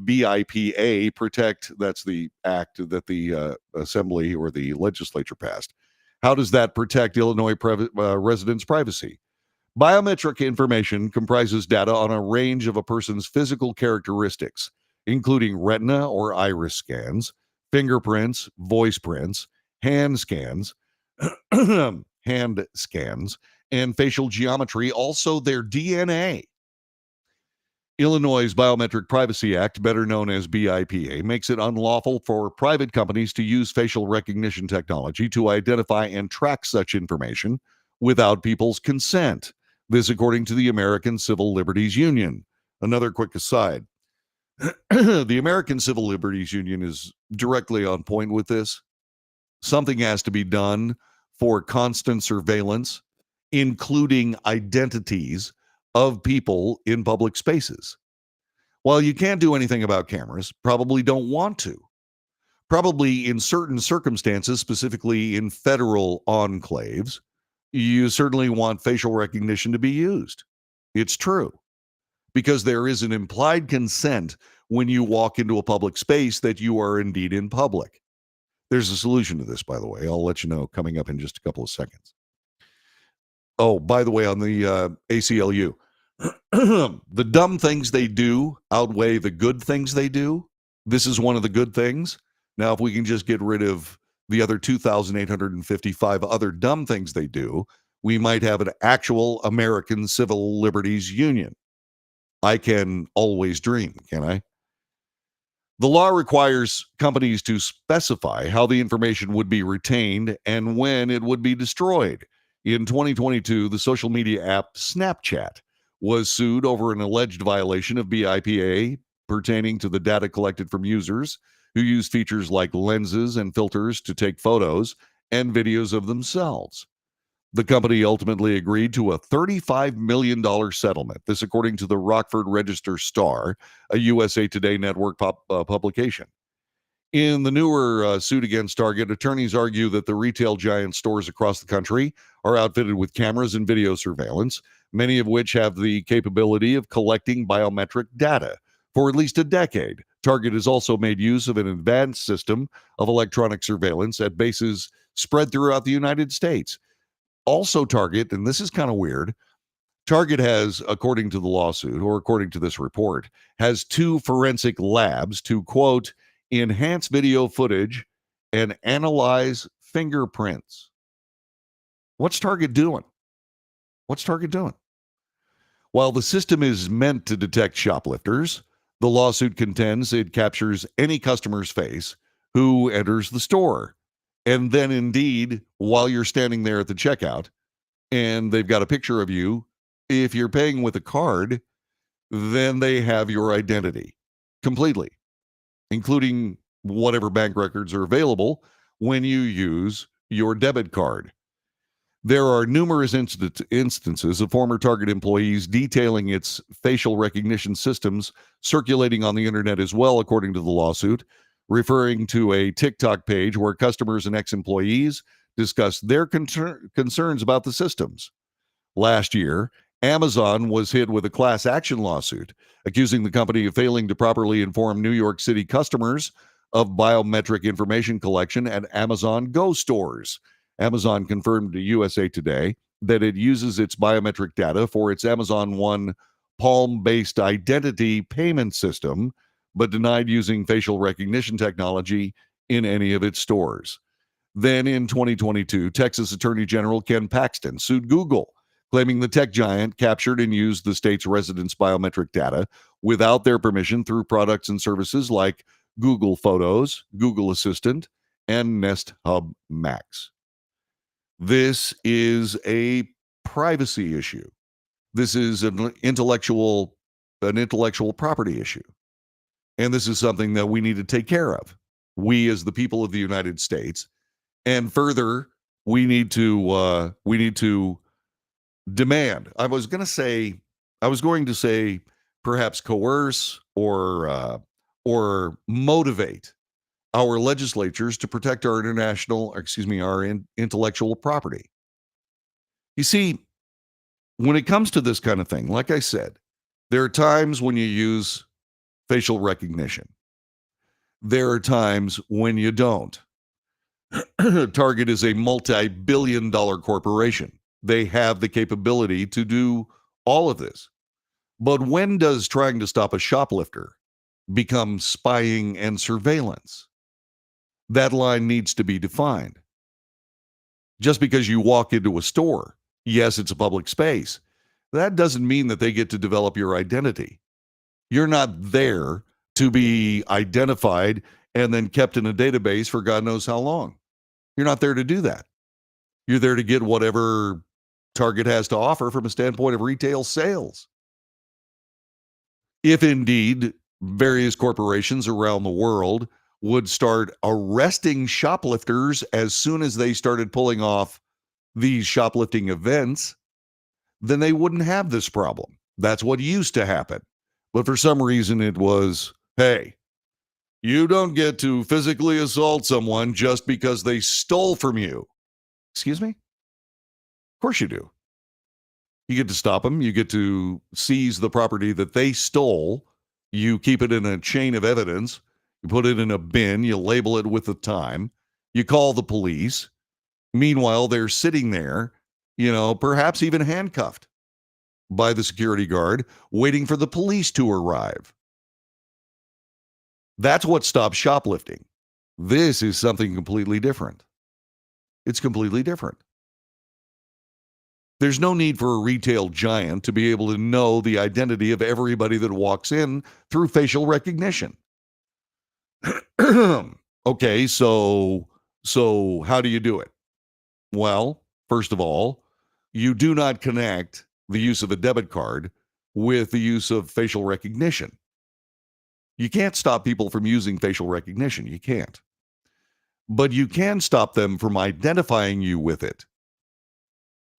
BIPA protect? That's the act that the assembly or the legislature passed. How does that protect Illinois residents' privacy? Biometric information comprises data on a range of a person's physical characteristics, including retina or iris scans, fingerprints, voice prints, hand scans, and facial geometry, also their DNA. Illinois' Biometric Privacy Act, better known as BIPA, makes it unlawful for private companies to use facial recognition technology to identify and track such information without people's consent. This, according to the American Civil Liberties Union. Another quick aside. The American Civil Liberties Union is directly on point with this. Something has to be done for constant surveillance, including identities of people in public spaces. While you can't do anything about cameras, probably don't want to. Probably in certain circumstances, specifically in federal enclaves, you certainly want facial recognition to be used. It's true. Because there is an implied consent when you walk into a public space that you are indeed in public. There's a solution to this, by the way. I'll let you know coming up in just a couple of seconds. Oh, by the way, on the ACLU, the dumb things they do outweigh the good things they do. This is one of the good things. Now, if we can just get rid of the other 2,855 other dumb things they do, we might have an actual American Civil Liberties Union. I can always dream, can I? The law requires companies to specify how the information would be retained and when it would be destroyed. In 2022, the social media app Snapchat was sued over an alleged violation of BIPA pertaining to the data collected from users who use features like lenses and filters to take photos and videos of themselves. The company ultimately agreed to a $35 million settlement. This, according to the Rockford Register-Star, a USA Today Network publication. In the newer suit against Target, attorneys argue that the retail giant stores across the country are outfitted with cameras and video surveillance, many of which have the capability of collecting biometric data. For at least a decade, Target has also made use of an advanced system of electronic surveillance at bases spread throughout the United States. Also, Target, and this is kind of weird, Target has, according to the lawsuit, or according to this report, has 2 forensic labs to, quote, enhance video footage and analyze fingerprints. What's Target doing? What's Target doing? While the system is meant to detect shoplifters, the lawsuit contends it captures any customer's face who enters the store. And then, indeed, while you're standing there at the checkout and they've got a picture of you, if you're paying with a card, then they have your identity completely, including whatever bank records are available when you use your debit card. There are numerous instances of former Target employees detailing its facial recognition systems circulating on the internet as well, according to the lawsuit, referring to a TikTok page where customers and ex-employees discussed their concerns about the systems. Last year, Amazon was hit with a class action lawsuit accusing the company of failing to properly inform New York City customers of biometric information collection at Amazon Go stores. Amazon confirmed to USA Today that it uses its biometric data for its Amazon One Palm-based identity payment system, but denied using facial recognition technology in any of its stores. Then in 2022, Texas Attorney General Ken Paxton sued Google, claiming the tech giant captured and used the state's residents' biometric data without their permission through products and services like Google Photos, Google Assistant, and Nest Hub Max. This is a privacy issue. This is an intellectual property issue. And this is something that we need to take care of. We, as the people of the United States, and further, we need to demand. I was going to say perhaps coerce or motivate our legislatures to protect our intellectual property. You see, when it comes to this kind of thing, like I said, there are times when you use facial recognition. There are times when you don't. Target is a multi-billion-dollar corporation. They have the capability to do all of this. But when does trying to stop a shoplifter become spying and surveillance? That line needs to be defined. Just because you walk into a store, yes, it's a public space, that doesn't mean that they get to develop your identity. You're not there to be identified and then kept in a database for God knows how long. You're not there to do that. You're there to get whatever Target has to offer from a standpoint of retail sales. If indeed various corporations around the world would start arresting shoplifters as soon as they started pulling off these shoplifting events, then they wouldn't have this problem. That's what used to happen. But for some reason it was, hey, you don't get to physically assault someone just because they stole from you. Excuse me? Of course you do. You get to stop them. You get to seize the property that they stole. You keep it in a chain of evidence. You put it in a bin. You label it with the time. You call the police. Meanwhile, they're sitting there, perhaps even handcuffed by the security guard, waiting for the police to arrive. That's what stops shoplifting. This is something completely different. It's completely different. There's no need for a retail giant to be able to know the identity of everybody that walks in through facial recognition. Okay, so how do you do it? Well, first of all, you do not connect the use of a debit card with the use of facial recognition. You can't stop people from using facial recognition. You can't. But you can stop them from identifying you with it.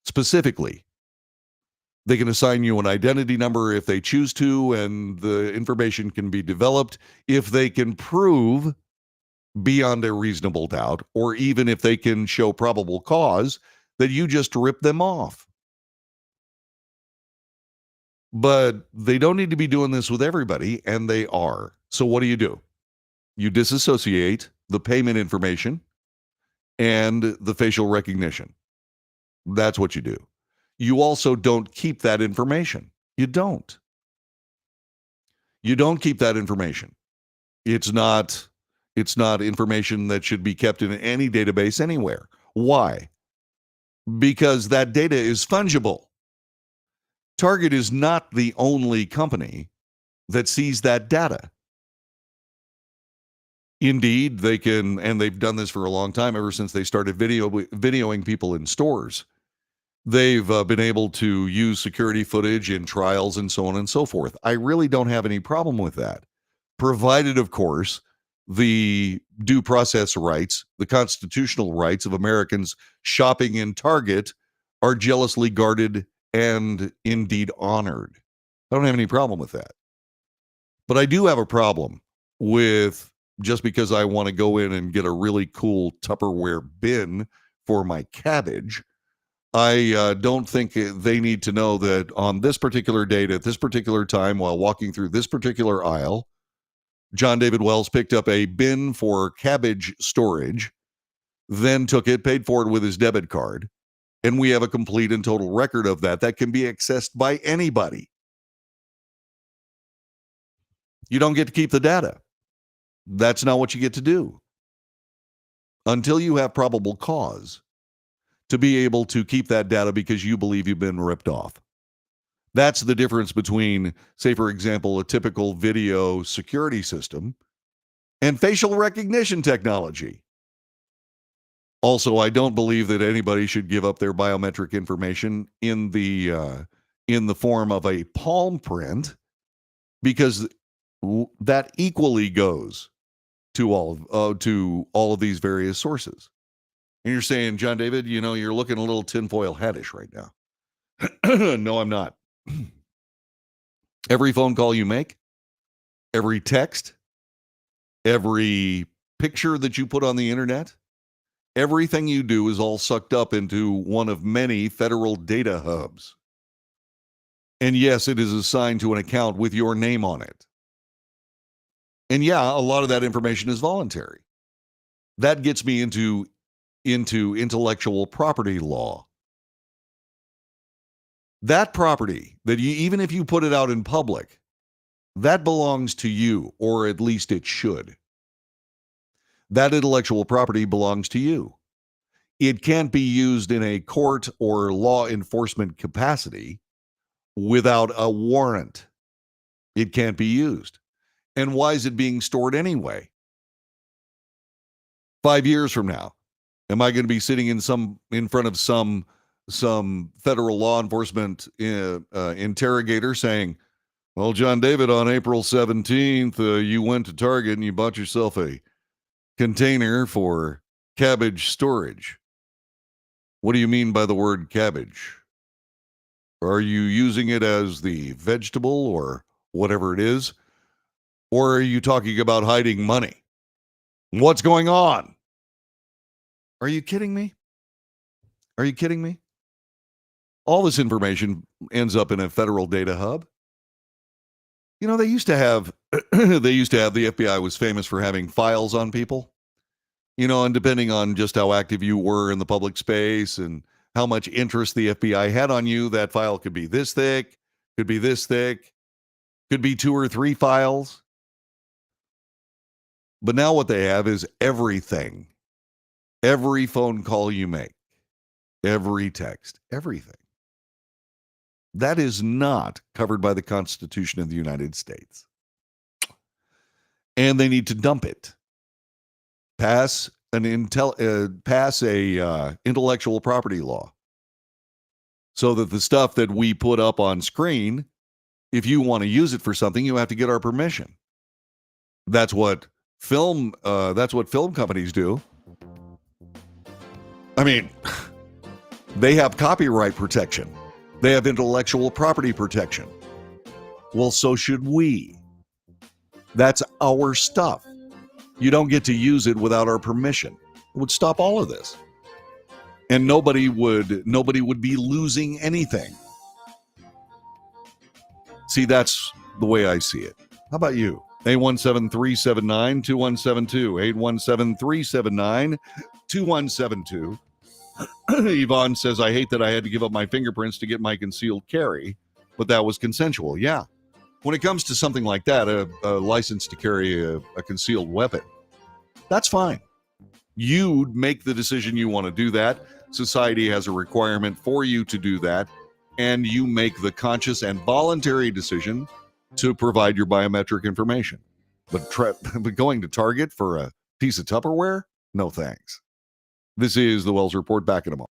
Specifically, they can assign you an identity number if they choose to, and the information can be developed if they can prove beyond a reasonable doubt, or even if they can show probable cause that you just ripped them off. But they don't need to be doing this with everybody, and they are. So what do? You disassociate the payment information and the facial recognition. That's what you do. You also don't keep that information. You don't. You don't keep that information. It's not information that should be kept in any database anywhere. Why? Because that data is fungible. Target is not the only company that sees that data. Indeed, they can, and they've done this for a long time, ever since they started videoing people in stores. They've been able to use security footage in trials and so on and so forth. I really don't have any problem with that, provided, of course, the due process rights, the constitutional rights of Americans shopping in Target are jealously guarded and indeed honored. I don't have any problem with that. But I do have a problem with, just because I want to go in and get a really cool Tupperware bin for my cabbage, I don't think they need to know that on this particular date, at this particular time, while walking through this particular aisle, John David Wells picked up a bin for cabbage storage, then took it, paid for it with his debit card, and we have a complete and total record of that can be accessed by anybody. You don't get to keep the data. That's not what you get to do until you have probable cause to be able to keep that data because you believe you've been ripped off. That's the difference between, say, for example, a typical video security system and facial recognition technology. Also, I don't believe that anybody should give up their biometric information in the form of a palm print, because that equally goes to all of these various sources. And you're saying, John David, you're looking a little tinfoil hattish right now. No, I'm not. Every phone call you make, every text, every picture that you put on the internet, everything you do is all sucked up into one of many federal data hubs. And yes, it is assigned to an account with your name on it. And yeah, a lot of that information is voluntary. That gets me into intellectual property law. That property that even if you put it out in public, that belongs to you, or at least it should. That intellectual property belongs to you. It can't be used in a court or law enforcement capacity without a warrant. It can't be used. And why is it being stored anyway? 5 years from now, am I going to be sitting in front of some federal law enforcement interrogator saying, well, John David, on April 17th, you went to Target and you bought yourself a container for cabbage storage. What do you mean by the word cabbage? Are you using it as the vegetable or whatever it is? Or are you talking about hiding money? What's going on? Are you kidding me? Are you kidding me? All this information ends up in a federal data hub. They used to have the FBI was famous for having files on people. And depending on just how active you were in the public space and how much interest the FBI had on you, that file could be this thick, could be this thick, could be 2 or 3 files. But now what they have is everything. Every phone call you make, every text, everything. That is not covered by the Constitution of the United States. And they need to dump it. Pass a intellectual property law so that the stuff that we put up on screen, if you want to use it for something, you have to get our permission. That's what film companies do. I mean, they have copyright protection. They have intellectual property protection. Well, so should we. That's our stuff. You don't get to use it without our permission. It would stop all of this. And nobody would be losing anything. See, that's the way I see it. How about you? 817-379-2172. 817-379-2172. Yvonne says, I hate that I had to give up my fingerprints to get my concealed carry, but that was consensual. Yeah. When it comes to something like that, a license to carry a concealed weapon, that's fine. You make the decision you want to do that. Society has a requirement for you to do that, and you make the conscious and voluntary decision to provide your biometric information. But going to Target for a piece of Tupperware? No thanks. This is the Wells Report. Back in a moment.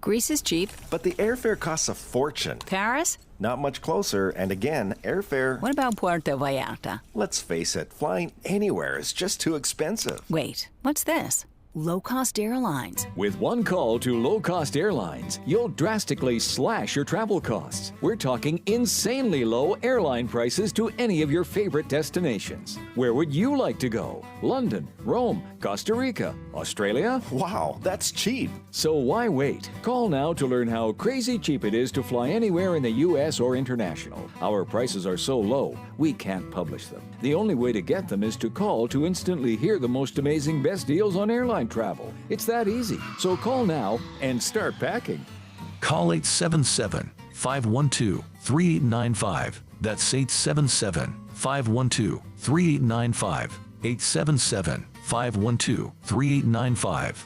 Greece is cheap. But the airfare costs a fortune. Paris? Not much closer, and again, airfare... What about Puerto Vallarta? Let's face it, flying anywhere is just too expensive. Wait, what's this? Low-cost airlines. With one call to low-cost airlines, you'll drastically slash your travel costs. We're talking insanely low airline prices to any of your favorite destinations. Where would you like to go? London, Rome, Costa Rica, Australia? Wow, that's cheap. So why wait? Call now to learn how crazy cheap it is to fly anywhere in the U.S. or international. Our prices are so low, we can't publish them. The only way to get them is to call to instantly hear the most amazing best deals on airline travel. It's that easy. So call now and start packing. Call 877-512-3895. That's 877-512-3895. 877-512-3895.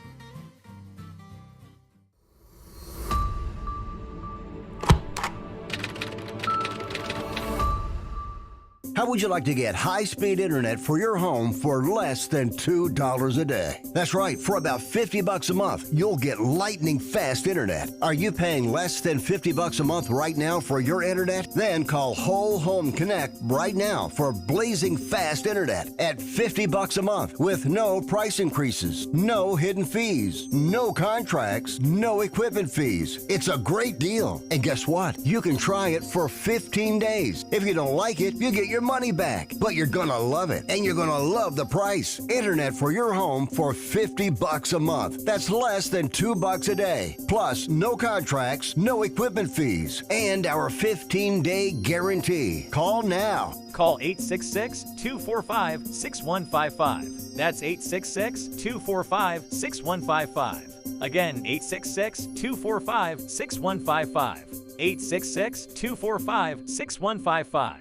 How would you like to get high-speed internet for your home for less than $2 a day? That's right, for about $50 a month, you'll get lightning fast internet. Are you paying less than $50 a month right now for your internet? Then call Whole Home Connect right now for blazing fast internet at $50 a month with no price increases, no hidden fees, no contracts, no equipment fees. It's a great deal. And guess what? You can try it for 15 days. If you don't like it, you get your money back, but you're gonna love it, and you're gonna love the price. Internet for your home for $50 a month. That's less than $2 a day. Plus, no contracts, no equipment fees, and our 15-day guarantee. Call now. Call 866-245-6155. That's 866-245-6155. Again, 866-245-6155. 866-245-6155.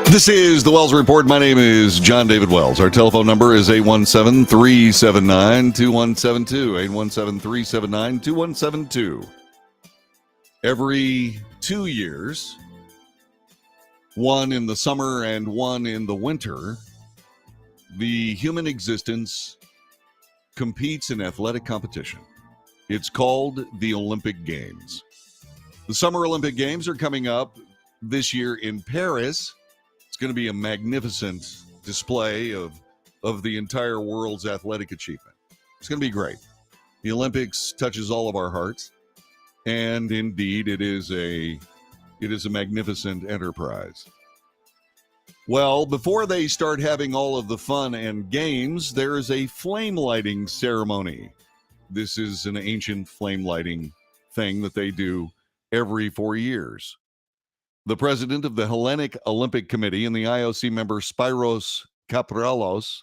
This is the Wells Report. My name is John David Wells. Our telephone number is 817-379-2172. 817-379-2172. Every 2 years, one in the summer and one in the winter, the human existence competes in athletic competition. It's called the Olympic Games. The Summer Olympic Games are coming up this year in Paris. It's going to be a magnificent display of the entire world's athletic achievement. It's going to be great. The Olympics touches all of our hearts, and indeed, it is a magnificent enterprise. Well, before they start having all of the fun and games, there is a flame lighting ceremony. This is an ancient flame lighting thing that they do every 4 years. The president of the Hellenic Olympic Committee and the IOC member Spyros Kapralos,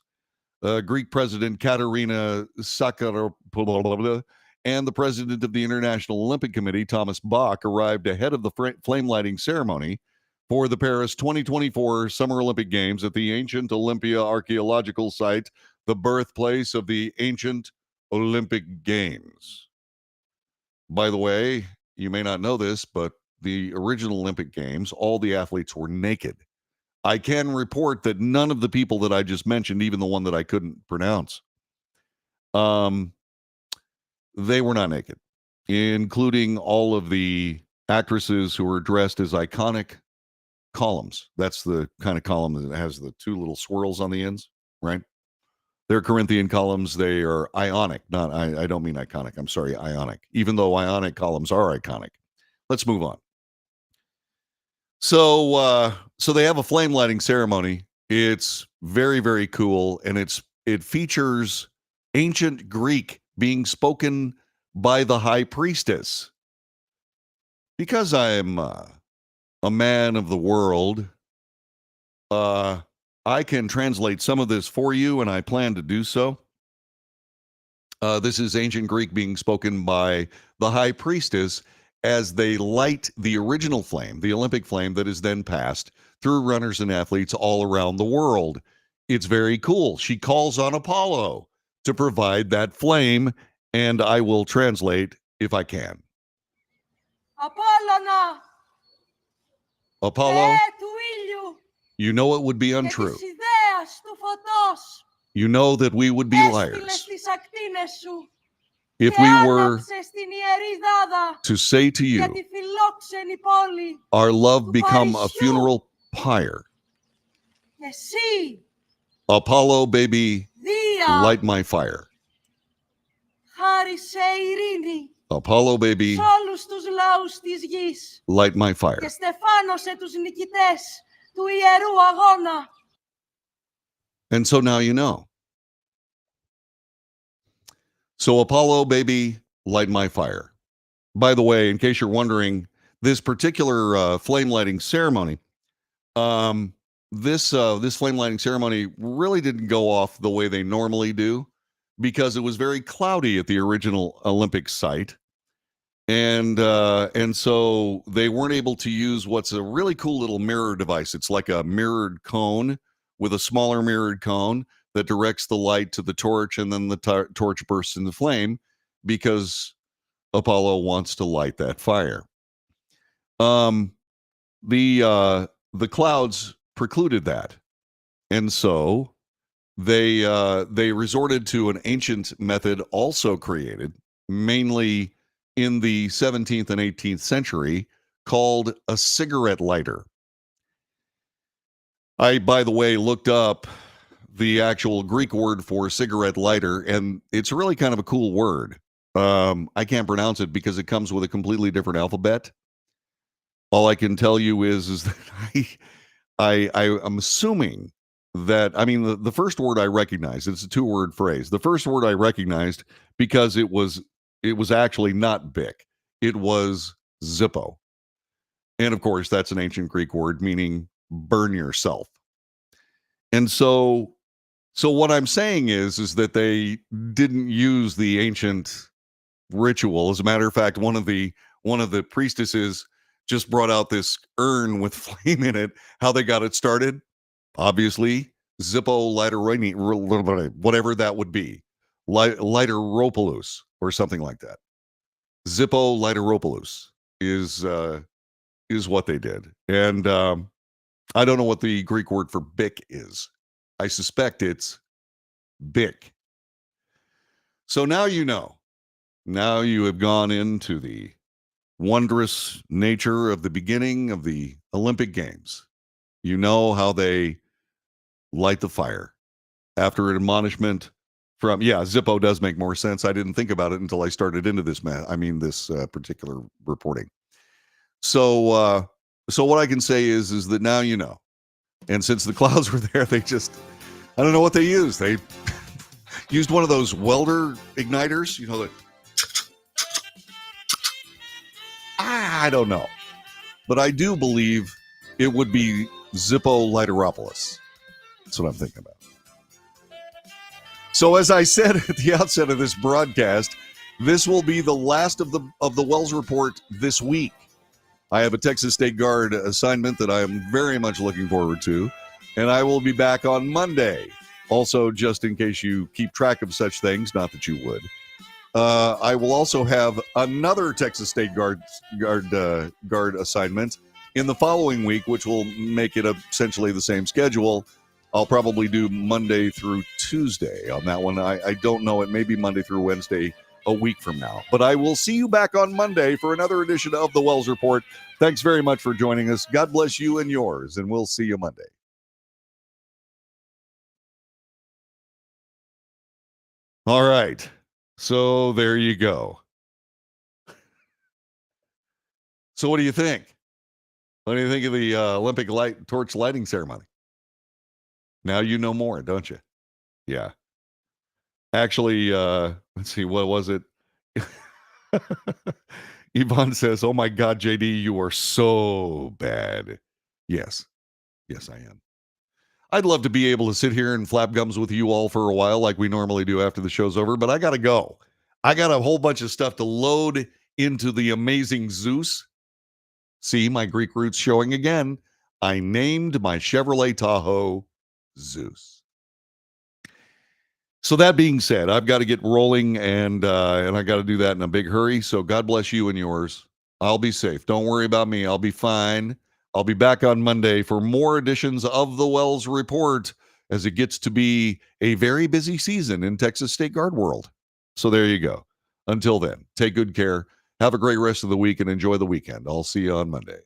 Greek president Katerina Sacharopoulou, and the president of the International Olympic Committee, Thomas Bach, arrived ahead of the flame lighting ceremony for the Paris 2024 Summer Olympic Games at the ancient Olympia archaeological site, the birthplace of the ancient Olympic Games. By the way, you may not know this, but the original Olympic Games, all the athletes were naked. I can report that none of the people that I just mentioned, even the one that I couldn't pronounce, they were not naked, including all of the actresses who were dressed as iconic columns. That's the kind of column that has the two little swirls on the ends, right? They're Corinthian columns. They are ionic. Not, I don't mean iconic. I'm sorry, ionic. Even though ionic columns are iconic. Let's move on. So they have a flame lighting ceremony. It's very, very cool, and it features ancient Greek being spoken by the high priestess. Because I am a man of the world, I can translate some of this for you, and I plan to do so. This is ancient Greek being spoken by the high priestess as they light the original flame, the Olympic flame that is then passed through runners and athletes all around the world. It's very cool. She calls on Apollo to provide that flame, and I will translate if I can. Apollo, you know it would be untrue. You know that we would be liars if we were to say to you, our love become a funeral pyre. Apollo, baby, light my fire. Apollo, baby, light my fire. And so now you know. So Apollo, baby, light my fire. By the way, in case you're wondering, this particular flame lighting ceremony, this flame lighting ceremony really didn't go off the way they normally do because it was very cloudy at the original Olympic site. And so they weren't able to use what's a really cool little mirror device. It's like a mirrored cone with a smaller mirrored cone that directs the light to the torch, and then the torch bursts into flame because Apollo wants to light that fire. The clouds precluded that, and so they resorted to an ancient method also created mainly in the 17th and 18th century called a cigarette lighter. I, by the way, looked up the actual Greek word for cigarette lighter, and it's really kind of a cool word. I can't pronounce it because it comes with a completely different alphabet. All I can tell you is that I'm assuming that, I mean, the first word I recognized, it's a two-word phrase. The first word I recognized because it was actually not Bic. It was Zippo. And of course, that's an ancient Greek word meaning burn yourself. And so what I'm saying is that they didn't use the ancient ritual. As a matter of fact, one of the priestesses just brought out this urn with flame in it. How they got it started? Obviously, Zippo Lighteroni, whatever that would be, Lighteropoulos or something like that. Zippo Lighteropoulos is what they did, and I don't know what the Greek word for Bic is. I suspect it's Bic. So now you know. Now you have gone into the wondrous nature of the beginning of the Olympic Games. You know how they light the fire after an admonishment from, Zippo does make more sense. I didn't think about it until I started into this this particular reporting. So what I can say is that now you know. And since the clouds were there, I don't know what they used. They used one of those welder igniters, I don't know. But I do believe it would be Zippo Lighteropoulos. That's what I'm thinking about. So as I said at the outset of this broadcast, this will be the last of the Wells Report this week. I have a Texas State Guard assignment that I am very much looking forward to, and I will be back on Monday. Also, just in case you keep track of such things, not that you would, I will also have another Texas State guard assignment in the following week, which will make it essentially the same schedule. I'll probably do Monday through Tuesday on that one. I don't know. It may be Monday through Wednesday a week from now. But I will see you back on Monday for another edition of the Wells Report. Thanks very much for joining us. God bless you and yours, and we'll see you Monday. All right. So there you go. So what do you think? What do you think of the Olympic torch lighting ceremony? Now you know more, don't you? Yeah. Actually, let's see, what was it? Yvonne says, oh my God, JD, you are so bad. Yes. Yes, I am. I'd love to be able to sit here and flap gums with you all for a while like we normally do after the show's over, but I got to go. I got a whole bunch of stuff to load into the amazing Zeus. See, my Greek roots showing again. I named my Chevrolet Tahoe Zeus. So that being said, I've got to get rolling, and I got to do that in a big hurry. So God bless you and yours. I'll be safe. Don't worry about me. I'll be fine. I'll be back on Monday for more editions of the Wells Report as it gets to be a very busy season in Texas State Guard world. So there you go. Until then, take good care. Have a great rest of the week and enjoy the weekend. I'll see you on Monday.